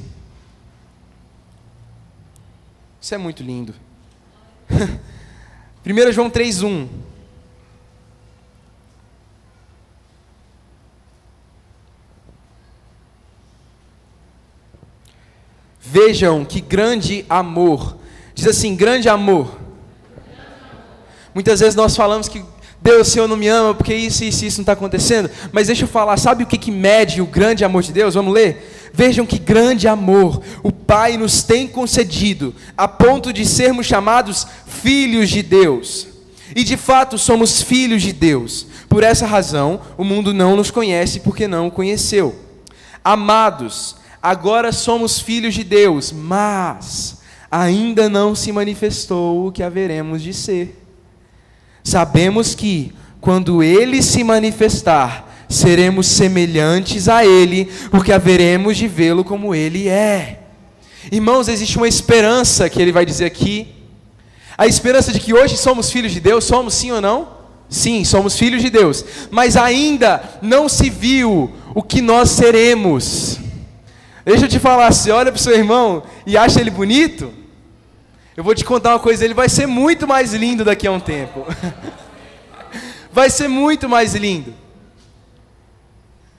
Isso é muito lindo. 1 João 3:1. Vejam que grande amor. Diz assim, grande amor. Muitas vezes nós falamos que Deus, o Senhor não me ama porque isso não está acontecendo. Mas deixa eu falar, sabe o que mede o grande amor de Deus? Vamos ler? Vejam que grande amor o Pai nos tem concedido, a ponto de sermos chamados filhos de Deus. E de fato somos filhos de Deus. Por essa razão, o mundo não nos conhece porque não o conheceu. Amados, agora somos filhos de Deus, mas ainda não se manifestou o que haveremos de ser. Sabemos que, quando Ele se manifestar, seremos semelhantes a Ele, porque haveremos de vê-lo como Ele é. Irmãos, existe uma esperança que Ele vai dizer aqui. A esperança de que hoje somos filhos de Deus. Somos, sim ou não? Sim, somos filhos de Deus. Mas ainda não se viu o que nós seremos. Deixa eu te falar, você olha para o seu irmão e acha ele bonito? Eu vou te contar uma coisa, ele vai ser muito mais lindo daqui a um tempo. Vai ser muito mais lindo.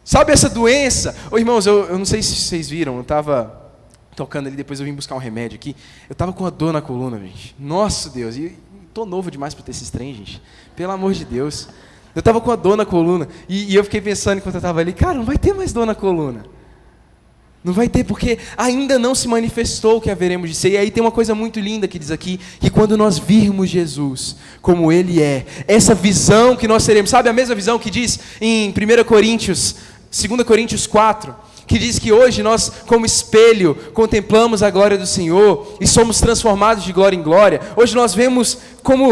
Sabe essa doença? Ô irmãos, eu não sei se vocês viram, eu estava tocando ali, depois eu vim buscar um remédio aqui. Eu estava com uma dor na coluna, gente. Nossa Deus, e tô novo demais para ter esses trem, gente. Pelo amor de Deus. Eu estava com uma dor na coluna, e eu fiquei pensando enquanto eu estava ali, cara, não vai ter mais dor na coluna. Não vai ter, porque ainda não se manifestou o que haveremos de ser. E aí tem uma coisa muito linda que diz aqui, que quando nós virmos Jesus como Ele é, essa visão que nós teremos, sabe a mesma visão que diz em 2 Coríntios 4, que diz que hoje nós, como espelho, contemplamos a glória do Senhor e somos transformados de glória em glória. Hoje nós vemos como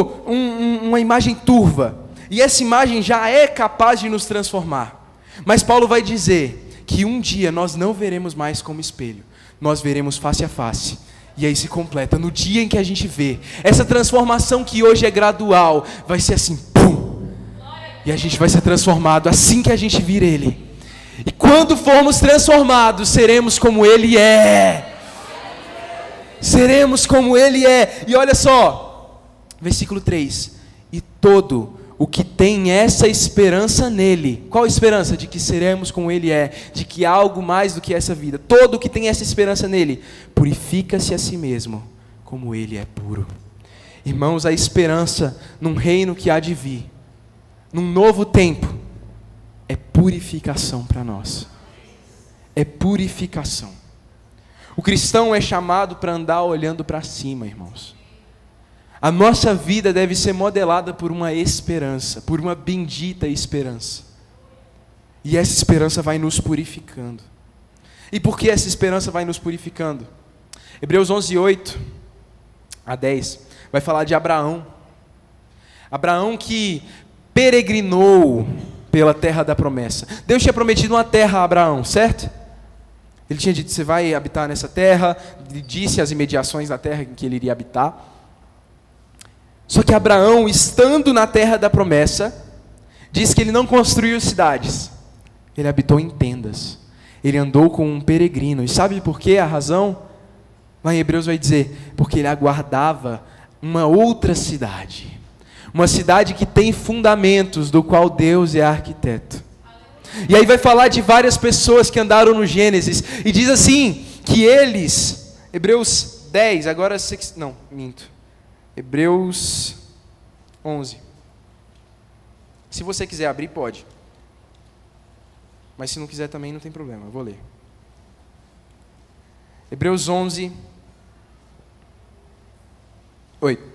uma imagem turva, e essa imagem já é capaz de nos transformar. Mas Paulo vai dizer que um dia nós não veremos mais como espelho, nós veremos face a face. E aí se completa, no dia em que a gente vê, essa transformação que hoje é gradual, vai ser assim, pum! E a gente vai ser transformado assim que a gente vir Ele. E quando formos transformados, seremos como Ele é. Seremos como Ele é. E olha só, versículo 3. E todo o que tem essa esperança nele. Qual esperança? De que seremos como Ele é, de que há algo mais do que essa vida. Todo o que tem essa esperança nele, purifica-se a si mesmo, como Ele é puro. Irmãos, a esperança num reino que há de vir, num novo tempo, é purificação para nós. É purificação. O cristão é chamado para andar olhando para cima, irmãos. A nossa vida deve ser modelada por uma esperança, por uma bendita esperança. E essa esperança vai nos purificando. E por que essa esperança vai nos purificando? Hebreus 11, 8 a 10, vai falar de Abraão. Abraão que peregrinou pela terra da promessa. Deus tinha prometido uma terra a Abraão, certo? Ele tinha dito, você vai habitar nessa terra, ele disse as imediações da terra em que ele iria habitar. Só que Abraão, estando na terra da promessa, diz que ele não construiu cidades, ele habitou em tendas, ele andou com um peregrino. E sabe por quê? A razão? Lá em Hebreus vai dizer, porque ele aguardava uma outra cidade, uma cidade que tem fundamentos, do qual Deus é arquiteto. E aí vai falar de várias pessoas que andaram no Gênesis, e diz assim, que eles, Hebreus 10, agora, não, minto, Hebreus 11. Se você quiser abrir, pode. Mas se não quiser também, não tem problema, eu vou ler. Hebreus 11,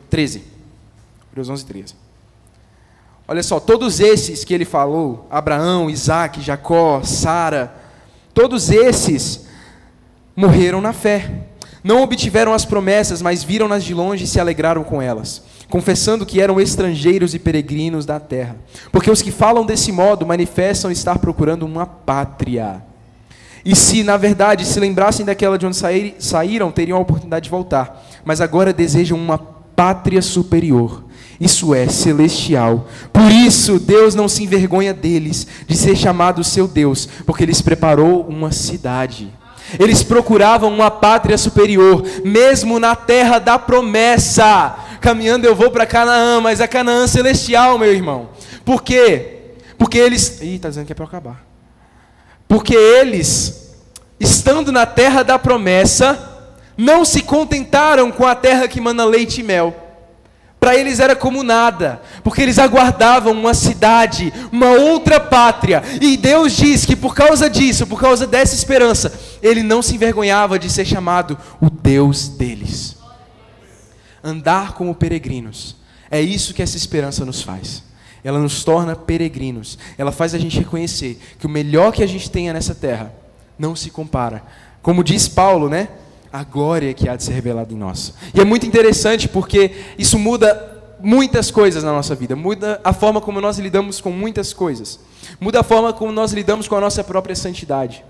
13. Hebreus 11, 13. Olha só, todos esses que ele falou, Abraão, Isaac, Jacó, Sara, todos esses morreram na fé. Não obtiveram as promessas, mas viram-nas de longe e se alegraram com elas, confessando que eram estrangeiros e peregrinos da terra. Porque os que falam desse modo manifestam estar procurando uma pátria. E se, na verdade, se lembrassem daquela de onde saíram, teriam a oportunidade de voltar. Mas agora desejam uma pátria superior, isso é, celestial. Por isso, Deus não se envergonha deles, de ser chamado seu Deus, porque lhes preparou uma cidade. Eles procuravam uma pátria superior, mesmo na terra da promessa. Caminhando eu vou para Canaã, mas é Canaã celestial, meu irmão. Por quê? Porque eles... está dizendo que é para acabar. Porque eles, estando na terra da promessa, Não se contentaram com a terra que mana leite e mel. Para eles era como nada, porque eles aguardavam uma cidade, uma outra pátria. E Deus diz que por causa disso, por causa dessa esperança, Ele não se envergonhava de ser chamado o Deus deles. Andar como peregrinos, é isso que essa esperança nos faz. Ela nos torna peregrinos. Ela faz a gente reconhecer que o melhor que a gente tenha nessa terra não se compara. Como diz Paulo, né? A glória que há de ser revelada em nós. E é muito interessante porque isso muda muitas coisas na nossa vida. Muda a forma como nós lidamos com muitas coisas. Muda a forma como nós lidamos com a nossa própria santidade.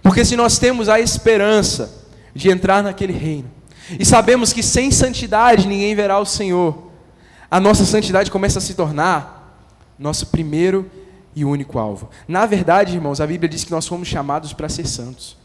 Porque se nós temos a esperança de entrar naquele reino, e sabemos que sem santidade ninguém verá o Senhor, a nossa santidade começa a se tornar nosso primeiro e único alvo. Na verdade, irmãos, a Bíblia diz que nós fomos chamados para ser santos.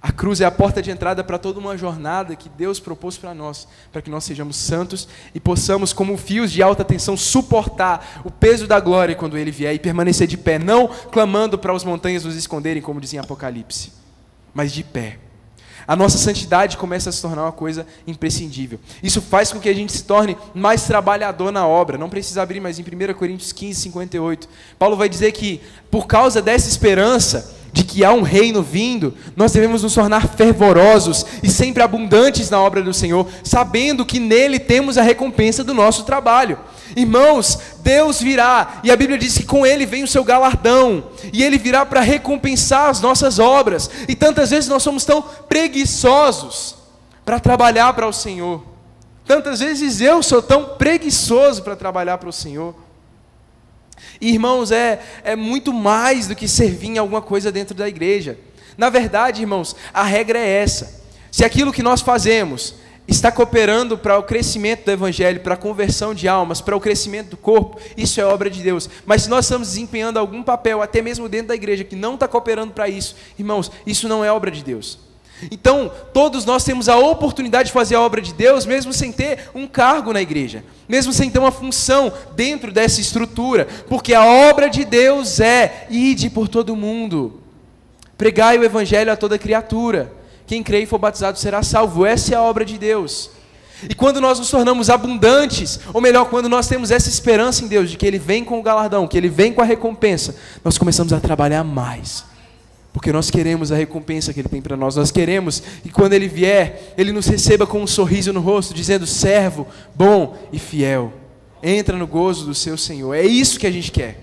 A cruz é a porta de entrada para toda uma jornada que Deus propôs para nós, para que nós sejamos santos e possamos, como fios de alta tensão, suportar o peso da glória quando Ele vier e permanecer de pé, não clamando para as montanhas nos esconderem, como dizia em Apocalipse, mas de pé. A nossa santidade começa a se tornar uma coisa imprescindível. Isso faz com que a gente se torne mais trabalhador na obra. Não precisa abrir, mas em 1 Coríntios 15, 58, Paulo vai dizer que, por causa dessa esperança de que há um reino vindo, nós devemos nos tornar fervorosos e sempre abundantes na obra do Senhor, sabendo que nele temos a recompensa do nosso trabalho. Irmãos, Deus virá, e a Bíblia diz que com Ele vem o seu galardão, e Ele virá para recompensar as nossas obras, e tantas vezes nós somos tão preguiçosos para trabalhar para o Senhor, tantas vezes eu sou tão preguiçoso para trabalhar para o Senhor. E, irmãos, é muito mais do que servir em alguma coisa dentro da igreja. Na verdade, irmãos, a regra é essa: se aquilo que nós fazemos está cooperando para o crescimento do Evangelho, para a conversão de almas, para o crescimento do corpo, isso é obra de Deus. Mas se nós estamos desempenhando algum papel, até mesmo dentro da igreja, que não está cooperando para isso, irmãos, isso não é obra de Deus. Então, todos nós temos a oportunidade de fazer a obra de Deus, mesmo sem ter um cargo na igreja, mesmo sem ter uma função dentro dessa estrutura, porque a obra de Deus é: ide por todo o mundo, pregai o Evangelho a toda criatura, quem crê e for batizado será salvo. Essa é a obra de Deus. E quando nós nos tornamos abundantes, ou melhor, quando nós temos essa esperança em Deus, de que Ele vem com o galardão, que Ele vem com a recompensa, nós começamos a trabalhar mais, porque nós queremos a recompensa que Ele tem para nós. Nós queremos que quando Ele vier, Ele nos receba com um sorriso no rosto, dizendo: servo bom e fiel, entra no gozo do seu Senhor. É isso que a gente quer.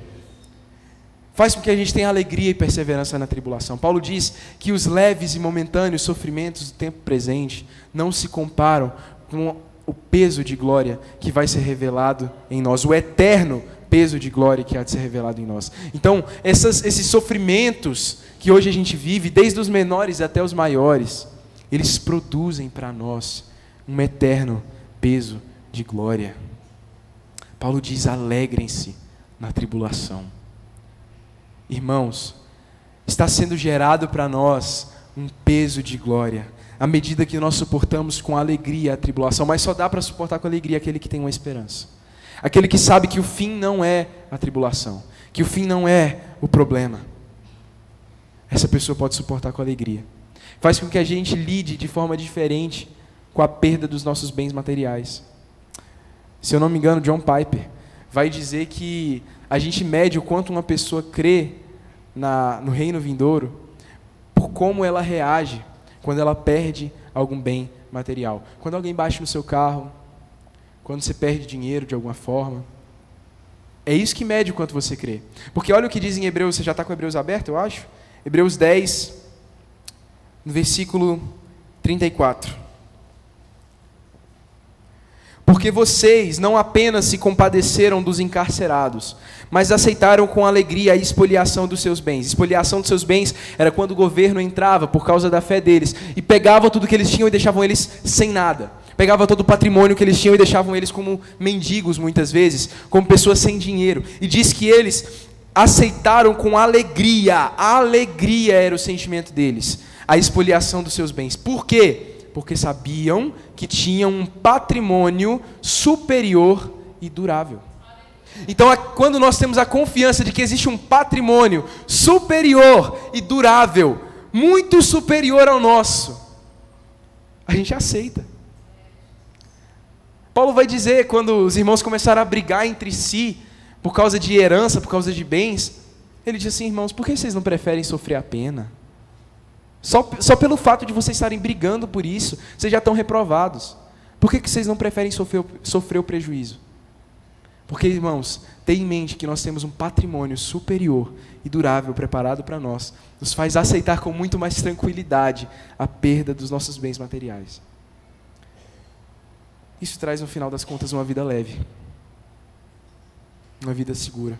Faz com que a gente tenha alegria e perseverança na tribulação. Paulo diz que os leves e momentâneos sofrimentos do tempo presente não se comparam com o peso de glória que vai ser revelado em nós, o eterno peso de glória que há de ser revelado em nós. Então, esses sofrimentos que hoje a gente vive, desde os menores até os maiores, eles produzem para nós um eterno peso de glória. Paulo diz: alegrem-se na tribulação. Irmãos, está sendo gerado para nós um peso de glória, à medida que nós suportamos com alegria a tribulação, mas só dá para suportar com alegria aquele que tem uma esperança. Aquele que sabe que o fim não é a tribulação, que o fim não é o problema. Essa pessoa pode suportar com alegria. Faz com que a gente lide de forma diferente com a perda dos nossos bens materiais. Se eu não me engano, John Piper vai dizer que a gente mede o quanto uma pessoa crê no reino vindouro por como ela reage quando ela perde algum bem material. Quando alguém bate no seu carro, quando você perde dinheiro de alguma forma, é isso que mede o quanto você crê. Porque olha o que diz em Hebreus, você já está com Hebreus aberto, eu acho? Hebreus 10, no versículo 34. Porque vocês não apenas se compadeceram dos encarcerados, mas aceitaram com alegria a expoliação dos seus bens. Expoliação dos seus bens era quando o governo entrava, por causa da fé deles, e pegava tudo que eles tinham e deixavam eles sem nada. Pegava todo o patrimônio que eles tinham e deixavam eles como mendigos, muitas vezes, como pessoas sem dinheiro. E diz que eles aceitaram com alegria, a alegria era o sentimento deles, a expoliação dos seus bens. Por quê? Porque sabiam que tinham um patrimônio superior e durável. Então, quando nós temos a confiança de que existe um patrimônio superior e durável, muito superior ao nosso, a gente aceita. Paulo vai dizer, quando os irmãos começaram a brigar entre si, por causa de herança, por causa de bens, ele diz assim: irmãos, por que vocês não preferem sofrer a pena? Só pelo fato de vocês estarem brigando por isso, vocês já estão reprovados. Por que vocês não preferem sofrer o prejuízo? Porque, irmãos, tenha em mente que nós temos um patrimônio superior e durável preparado para nós, nos faz aceitar com muito mais tranquilidade a perda dos nossos bens materiais. Isso traz, no final das contas, uma vida leve, uma vida segura.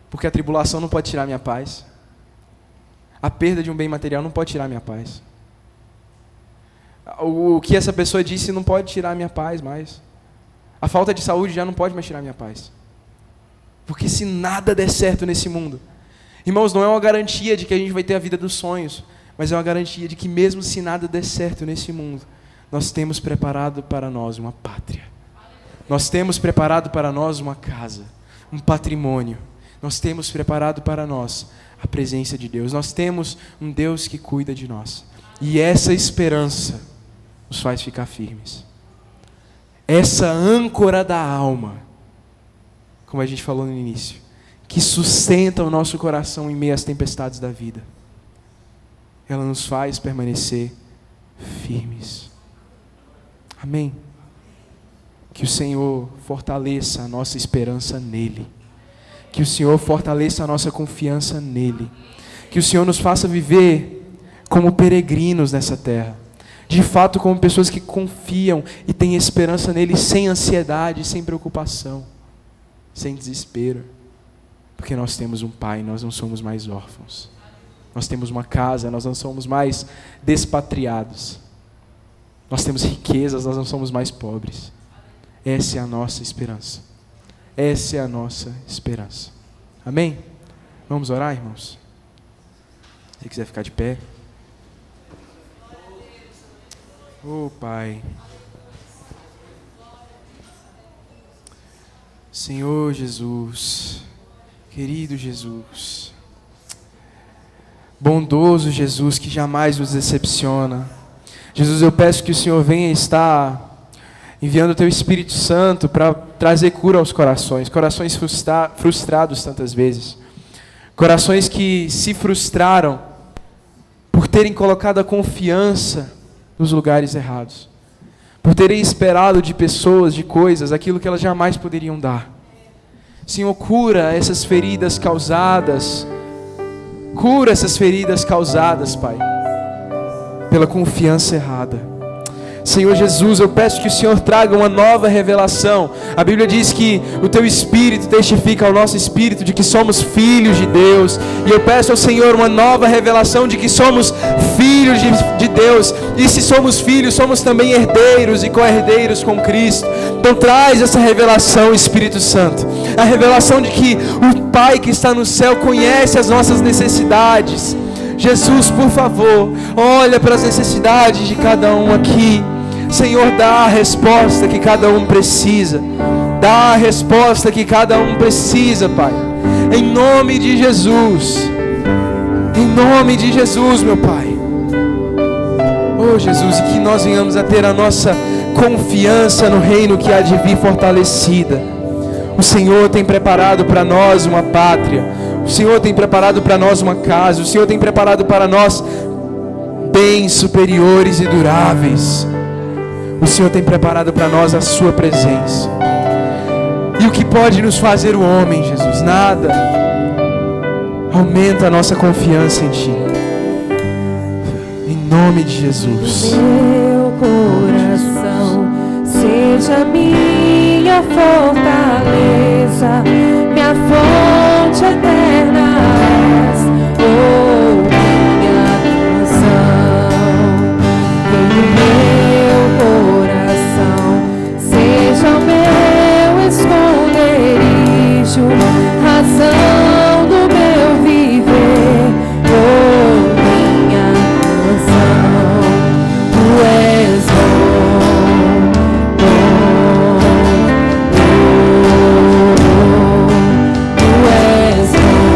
Porque a tribulação não pode tirar minha paz. A perda de um bem material não pode tirar minha paz. O que essa pessoa disse não pode tirar a minha paz mais. A falta de saúde já não pode mais tirar a minha paz. Porque se nada der certo nesse mundo, irmãos, não é uma garantia de que a gente vai ter a vida dos sonhos, mas é uma garantia de que mesmo se nada der certo nesse mundo, nós temos preparado para nós uma pátria. Nós temos preparado para nós uma casa, um patrimônio. Nós temos preparado para nós a presença de Deus. Nós temos um Deus que cuida de nós. E essa esperança nos faz ficar firmes. Essa âncora da alma, como a gente falou no início, que sustenta o nosso coração em meio às tempestades da vida, ela nos faz permanecer firmes. Amém? Que o Senhor fortaleça a nossa esperança nele. Que o Senhor fortaleça a nossa confiança nele. Que o Senhor nos faça viver como peregrinos nessa terra. De fato, como pessoas que confiam e têm esperança nele, sem ansiedade, sem preocupação, sem desespero. Porque nós temos um Pai, nós não somos mais órfãos. Nós temos uma casa, nós não somos mais despatriados. Nós temos riquezas, nós não somos mais pobres. Essa é a nossa esperança. Essa é a nossa esperança. Amém? Vamos orar, irmãos? Se quiser ficar de pé. Oh, Pai. Senhor Jesus, querido Jesus, bondoso Jesus que jamais nos decepciona. Jesus, eu peço que o Senhor venha estar enviando o Teu Espírito Santo para trazer cura aos corações frustrados tantas vezes. Corações que se frustraram por terem colocado a confiança nos lugares errados. Por terem esperado de pessoas, de coisas, aquilo que elas jamais poderiam dar. Senhor, cura essas feridas causadas. Cura essas feridas causadas, Pai, pela confiança errada. Senhor Jesus, eu peço que o Senhor traga uma nova revelação. A Bíblia diz que o Teu Espírito testifica ao nosso Espírito de que somos filhos de Deus. E eu peço ao Senhor uma nova revelação de que somos filhos de Deus. E se somos filhos, somos também herdeiros e co-herdeiros com Cristo. Então traz essa revelação, Espírito Santo. A revelação de que o Pai que está no céu conhece as nossas necessidades. Jesus, por favor, olha para as necessidades de cada um aqui. Senhor, dá a resposta que cada um precisa. Dá a resposta que cada um precisa, Pai. Em nome de Jesus. Em nome de Jesus, meu Pai. Oh, Jesus, que nós venhamos a ter a nossa confiança no reino que há de vir fortalecida. O Senhor tem preparado para nós uma pátria. O Senhor tem preparado para nós uma casa. O Senhor tem preparado para nós bens superiores e duráveis. O Senhor tem preparado para nós a Sua presença. E o que pode nos fazer o homem, Jesus? Nada. Aumenta a nossa confiança em Ti. Em nome de Jesus. Meu coração seja minha fortaleza, minha fonte eterna. Oh, minha canção. Que o meu coração seja o meu esconderijo, razão do meu viver. Oh, minha canção. Tu és bom, tu és bom.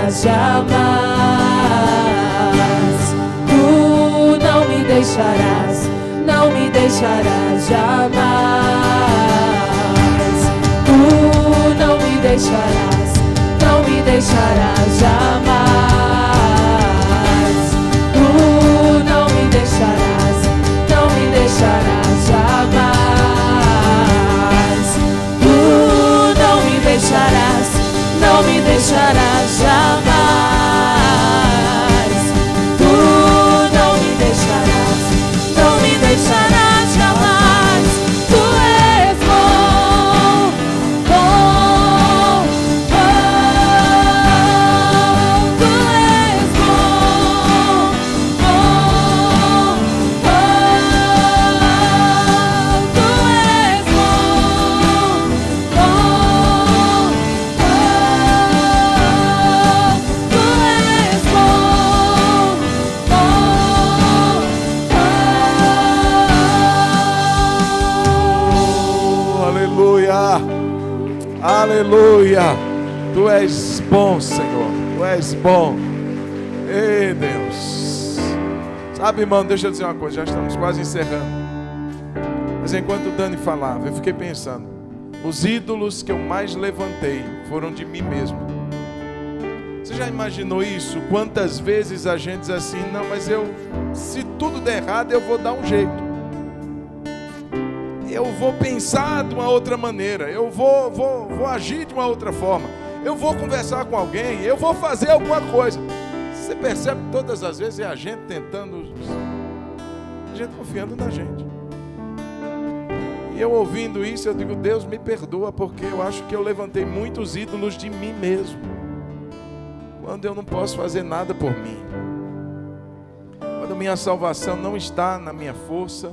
deixarás jamais. Tu não me deixarás, não me deixarás jamais. Tu não me deixarás, não me deixarás jamais. Tu não me deixarás, não me deixarás jamais. Tu não me deixarás, não me deixarás jamais. Tu não me deixarás, não me deixarás jamais. Tu és bom, bom, bom. Tu és bom, bom, bom. Tu és bom, bom, bom. Tu és bom, Oh, aleluia, aleluia. Tu és bom, Senhor, tu és bom. Ei, Deus. Sabe, irmão, deixa eu dizer uma coisa, já estamos quase encerrando. Mas enquanto o Dani falava, eu fiquei pensando, os ídolos que eu mais levantei foram de mim mesmo. Você já imaginou isso? Quantas vezes a gente diz assim, não, mas se tudo der errado, eu vou dar um jeito. Eu vou pensar de uma outra maneira, eu vou agir de uma outra forma, eu vou conversar com alguém, eu vou fazer alguma coisa. Você percebe que todas as vezes é a gente tentando, a gente confiando na gente. E eu ouvindo isso, eu digo, Deus me perdoa, porque eu acho que eu levantei muitos ídolos de mim mesmo, quando eu não posso fazer nada por mim, quando minha salvação não está na minha força,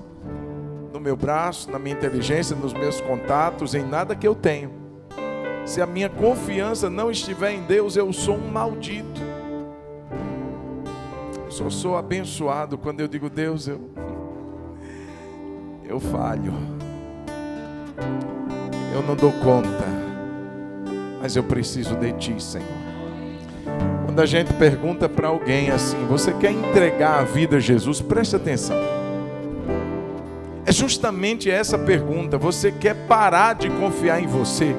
no meu braço, na minha inteligência, nos meus contatos, em nada que eu tenho. Se a minha confiança não estiver em Deus, eu sou um maldito. Só sou abençoado quando eu digo, Deus, eu falho, eu não dou conta, mas eu preciso de Ti, Senhor. Quando a gente pergunta para alguém assim, você quer entregar a vida a Jesus? Preste atenção. É justamente essa pergunta. Você quer parar de confiar em você?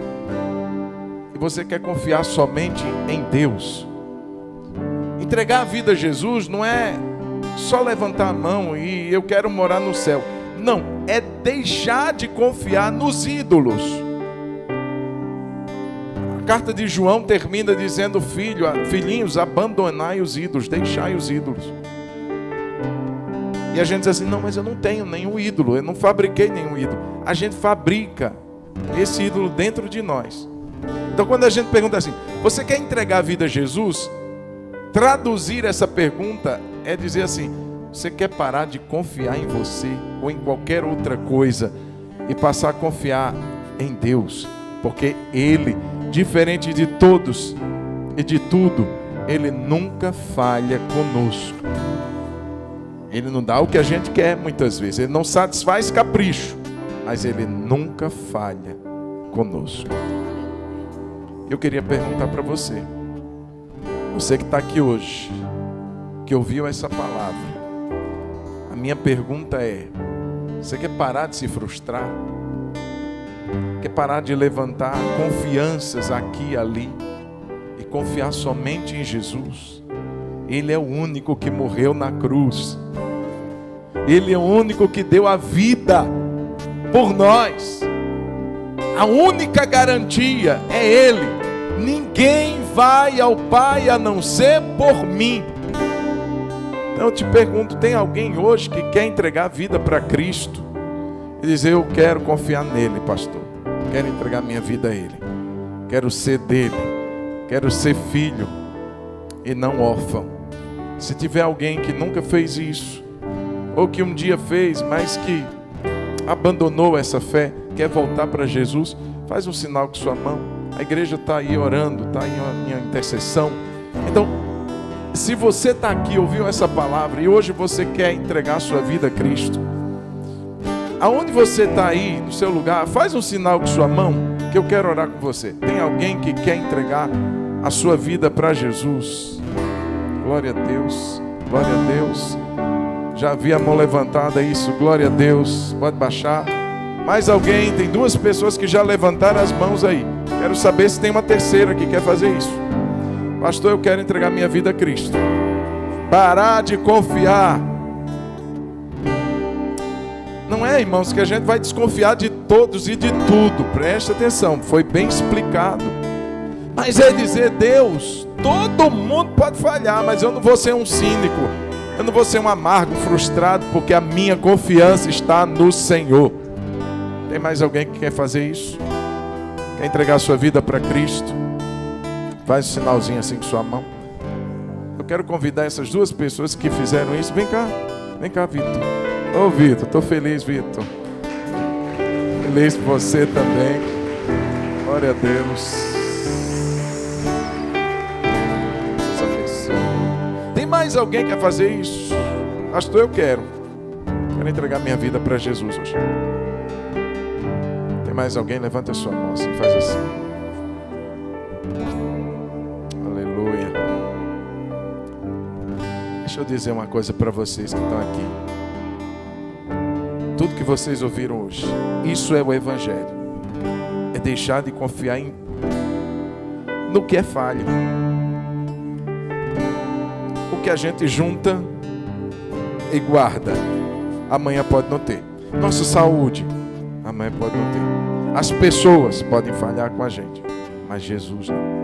E você quer confiar somente em Deus? Entregar a vida a Jesus não é só levantar a mão e eu quero morar no céu. Não, é deixar de confiar nos ídolos. A carta de João termina dizendo, filhinhos, abandonai os ídolos, deixai os ídolos. E a gente diz assim, não, mas eu não tenho nenhum ídolo, eu não fabriquei nenhum ídolo. A gente fabrica esse ídolo dentro de nós. Então quando a gente pergunta assim, você quer entregar a vida a Jesus? Traduzir essa pergunta é dizer assim, você quer parar de confiar em você ou em qualquer outra coisa e passar a confiar em Deus? Porque Ele, diferente de todos e de tudo, Ele nunca falha conosco. Ele não dá o que a gente quer muitas vezes. Ele não satisfaz capricho. Mas Ele nunca falha conosco. Eu queria perguntar para você. Você que está aqui hoje, que ouviu essa palavra. A minha pergunta é, você quer parar de se frustrar? Quer parar de levantar confianças aqui e ali? E confiar somente em Jesus? Ele é o único que morreu na cruz. Ele é o único que deu a vida por nós. A única garantia é Ele. Ninguém vai ao Pai a não ser por mim. Então eu te pergunto, tem alguém hoje que quer entregar a vida para Cristo? E dizer, eu quero confiar nele, pastor. Quero entregar minha vida a Ele. Quero ser dele. Quero ser filho e não órfão. Se tiver alguém que nunca fez isso, ou que um dia fez, mas que abandonou essa fé, quer voltar para Jesus, faz um sinal com sua mão. A igreja está aí orando, está aí em intercessão. Então, se você está aqui, ouviu essa palavra e hoje você quer entregar a sua vida a Cristo, aonde você está aí, no seu lugar, faz um sinal com sua mão, que eu quero orar com você. Tem alguém que quer entregar a sua vida para Jesus? Glória a Deus, glória a Deus. Já vi a mão levantada, isso, glória a Deus. Pode baixar. Mais alguém? Tem 2 pessoas que já levantaram as mãos aí. Quero saber se tem uma terceira que quer fazer isso. Pastor, eu quero entregar minha vida a Cristo. Parar de confiar. Não é, irmãos, que a gente vai desconfiar de todos e de tudo. Preste atenção, foi bem explicado. Mas é dizer, Deus, todo mundo pode falhar, mas eu não vou ser um cínico. Eu não vou ser um amargo, frustrado, porque a minha confiança está no Senhor. Tem mais alguém que quer fazer isso? Quer entregar a sua vida para Cristo? Faz um sinalzinho assim com sua mão. Eu quero convidar essas 2 pessoas que fizeram isso. Vem cá, Vitor. Ô, Vitor, estou feliz, Vitor. Feliz por você também. Glória a Deus. Tem mais alguém que quer fazer isso? Pastor, eu quero entregar minha vida para Jesus hoje. Tem mais alguém? Levanta a sua mão assim, faz assim. Aleluia. Deixa eu dizer uma coisa para vocês que estão aqui. Tudo que vocês ouviram hoje, isso é o Evangelho. É deixar de confiar no que é falho. O que a gente junta e guarda, amanhã pode não ter. Nossa saúde, amanhã pode não ter. As pessoas podem falhar com a gente, mas Jesus não.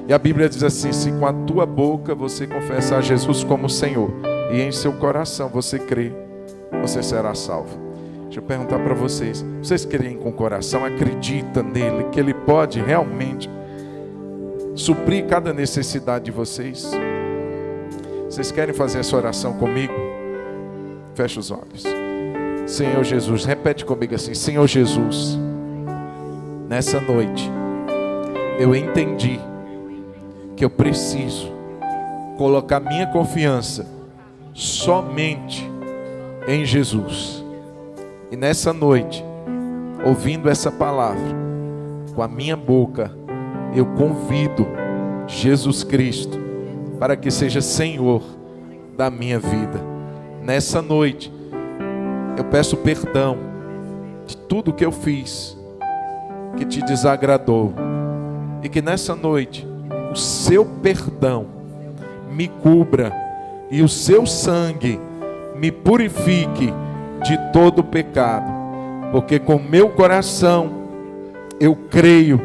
E a Bíblia diz assim: se com a tua boca você confessar Jesus como Senhor e em seu coração você crer, você será salvo. Deixa eu perguntar para vocês: vocês creem com o coração, acreditam nele, que ele pode realmente suprir cada necessidade de vocês? Vocês querem fazer essa oração comigo? Feche os olhos. Senhor Jesus, repete comigo assim: Senhor Jesus, nessa noite eu entendi que eu preciso colocar minha confiança somente em Jesus. E nessa noite, ouvindo essa palavra, com a minha boca, eu convido Jesus Cristo para que seja Senhor da minha vida. Nessa noite, eu peço perdão de tudo que eu fiz que te desagradou. E que nessa noite, o seu perdão me cubra e o seu sangue me purifique de todo pecado. Porque com meu coração eu creio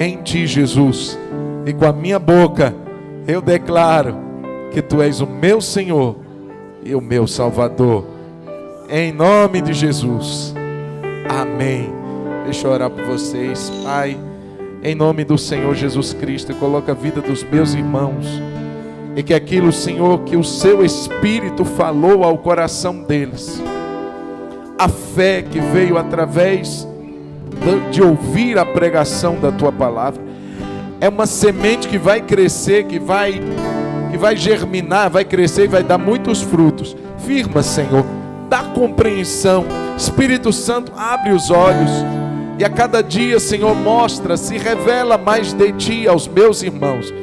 em ti, Jesus, e com a minha boca eu declaro que tu és o meu Senhor e o meu Salvador. Em nome de Jesus. Amém. Deixa eu orar por vocês. Pai, em nome do Senhor Jesus Cristo, coloca a vida dos meus irmãos. E que aquilo, Senhor, que o seu Espírito falou ao coração deles, a fé que veio através de ouvir a pregação da tua palavra, é uma semente que vai crescer, que vai germinar, vai crescer e vai dar muitos frutos. Firma, Senhor, dá compreensão. Espírito Santo, abre os olhos. E a cada dia, Senhor, mostra, se revela mais de ti aos meus irmãos.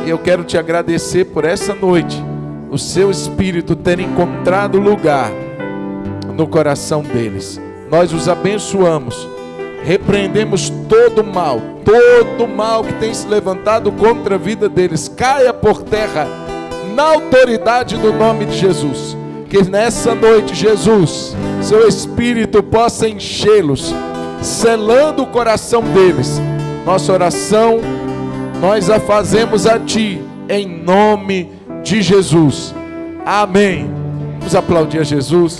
E eu quero te agradecer por essa noite, o seu Espírito ter encontrado lugar no coração deles. Nós os abençoamos, repreendemos todo mal que tem se levantado contra a vida deles, caia por terra, na autoridade do nome de Jesus. Que nessa noite, Jesus, seu Espírito possa enchê-los, selando o coração deles. Nossa oração, nós a fazemos a ti, em nome de Jesus. Amém. Vamos aplaudir a Jesus.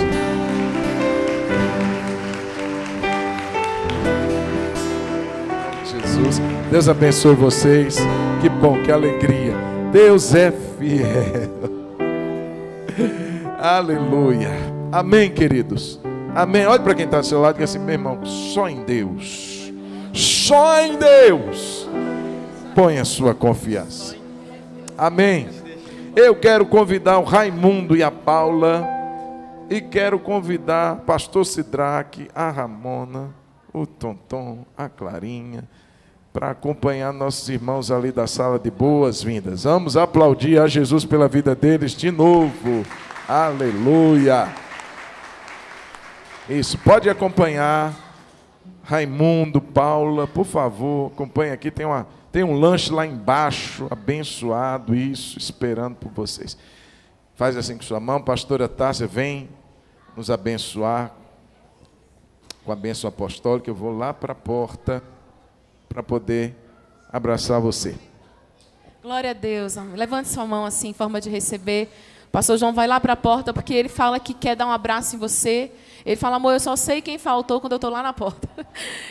Jesus, Deus abençoe vocês. Que bom, que alegria. Deus é fiel. Aleluia. Amém, queridos. Amém. Olha para quem está ao seu lado e diz assim: meu irmão, só em Deus, só em Deus põe a sua confiança. Amém. Eu quero convidar o Raimundo e a Paula, e quero convidar pastor Sidraque, a Ramona, o Tonton, a Clarinha, para acompanhar nossos irmãos ali da sala de boas-vindas. Vamos aplaudir a Jesus pela vida deles de novo. Aleluia. Isso, pode acompanhar. Raimundo, Paula, por favor, acompanhe aqui. Tem um lanche lá embaixo, abençoado, isso, esperando por vocês. Faz assim com sua mão. Pastora Tássia, vem nos abençoar com a bênção apostólica. Eu vou lá para a porta para poder abraçar você. Glória a Deus. Levante sua mão assim, em forma de receber. O pastor João vai lá para a porta, porque ele fala que quer dar um abraço em você. Ele fala, amor, eu só sei quem faltou quando eu estou lá na porta.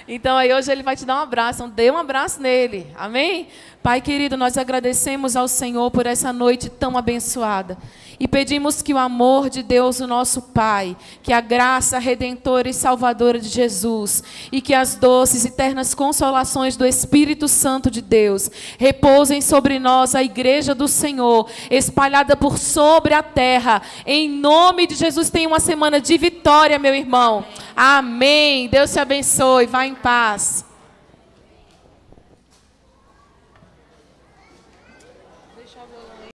Então, aí hoje ele vai te dar um abraço. Então, dê um abraço nele. Amém? Pai querido, nós agradecemos ao Senhor por essa noite tão abençoada. E pedimos que o amor de Deus, o nosso Pai, que a graça redentora e salvadora de Jesus, e que as doces e eternas consolações do Espírito Santo de Deus repousem sobre nós, a igreja do Senhor, espalhada por sobre a terra. Em nome de Jesus, tenha uma semana de vitória, meu irmão. Amém. Deus te abençoe. Vá em paz.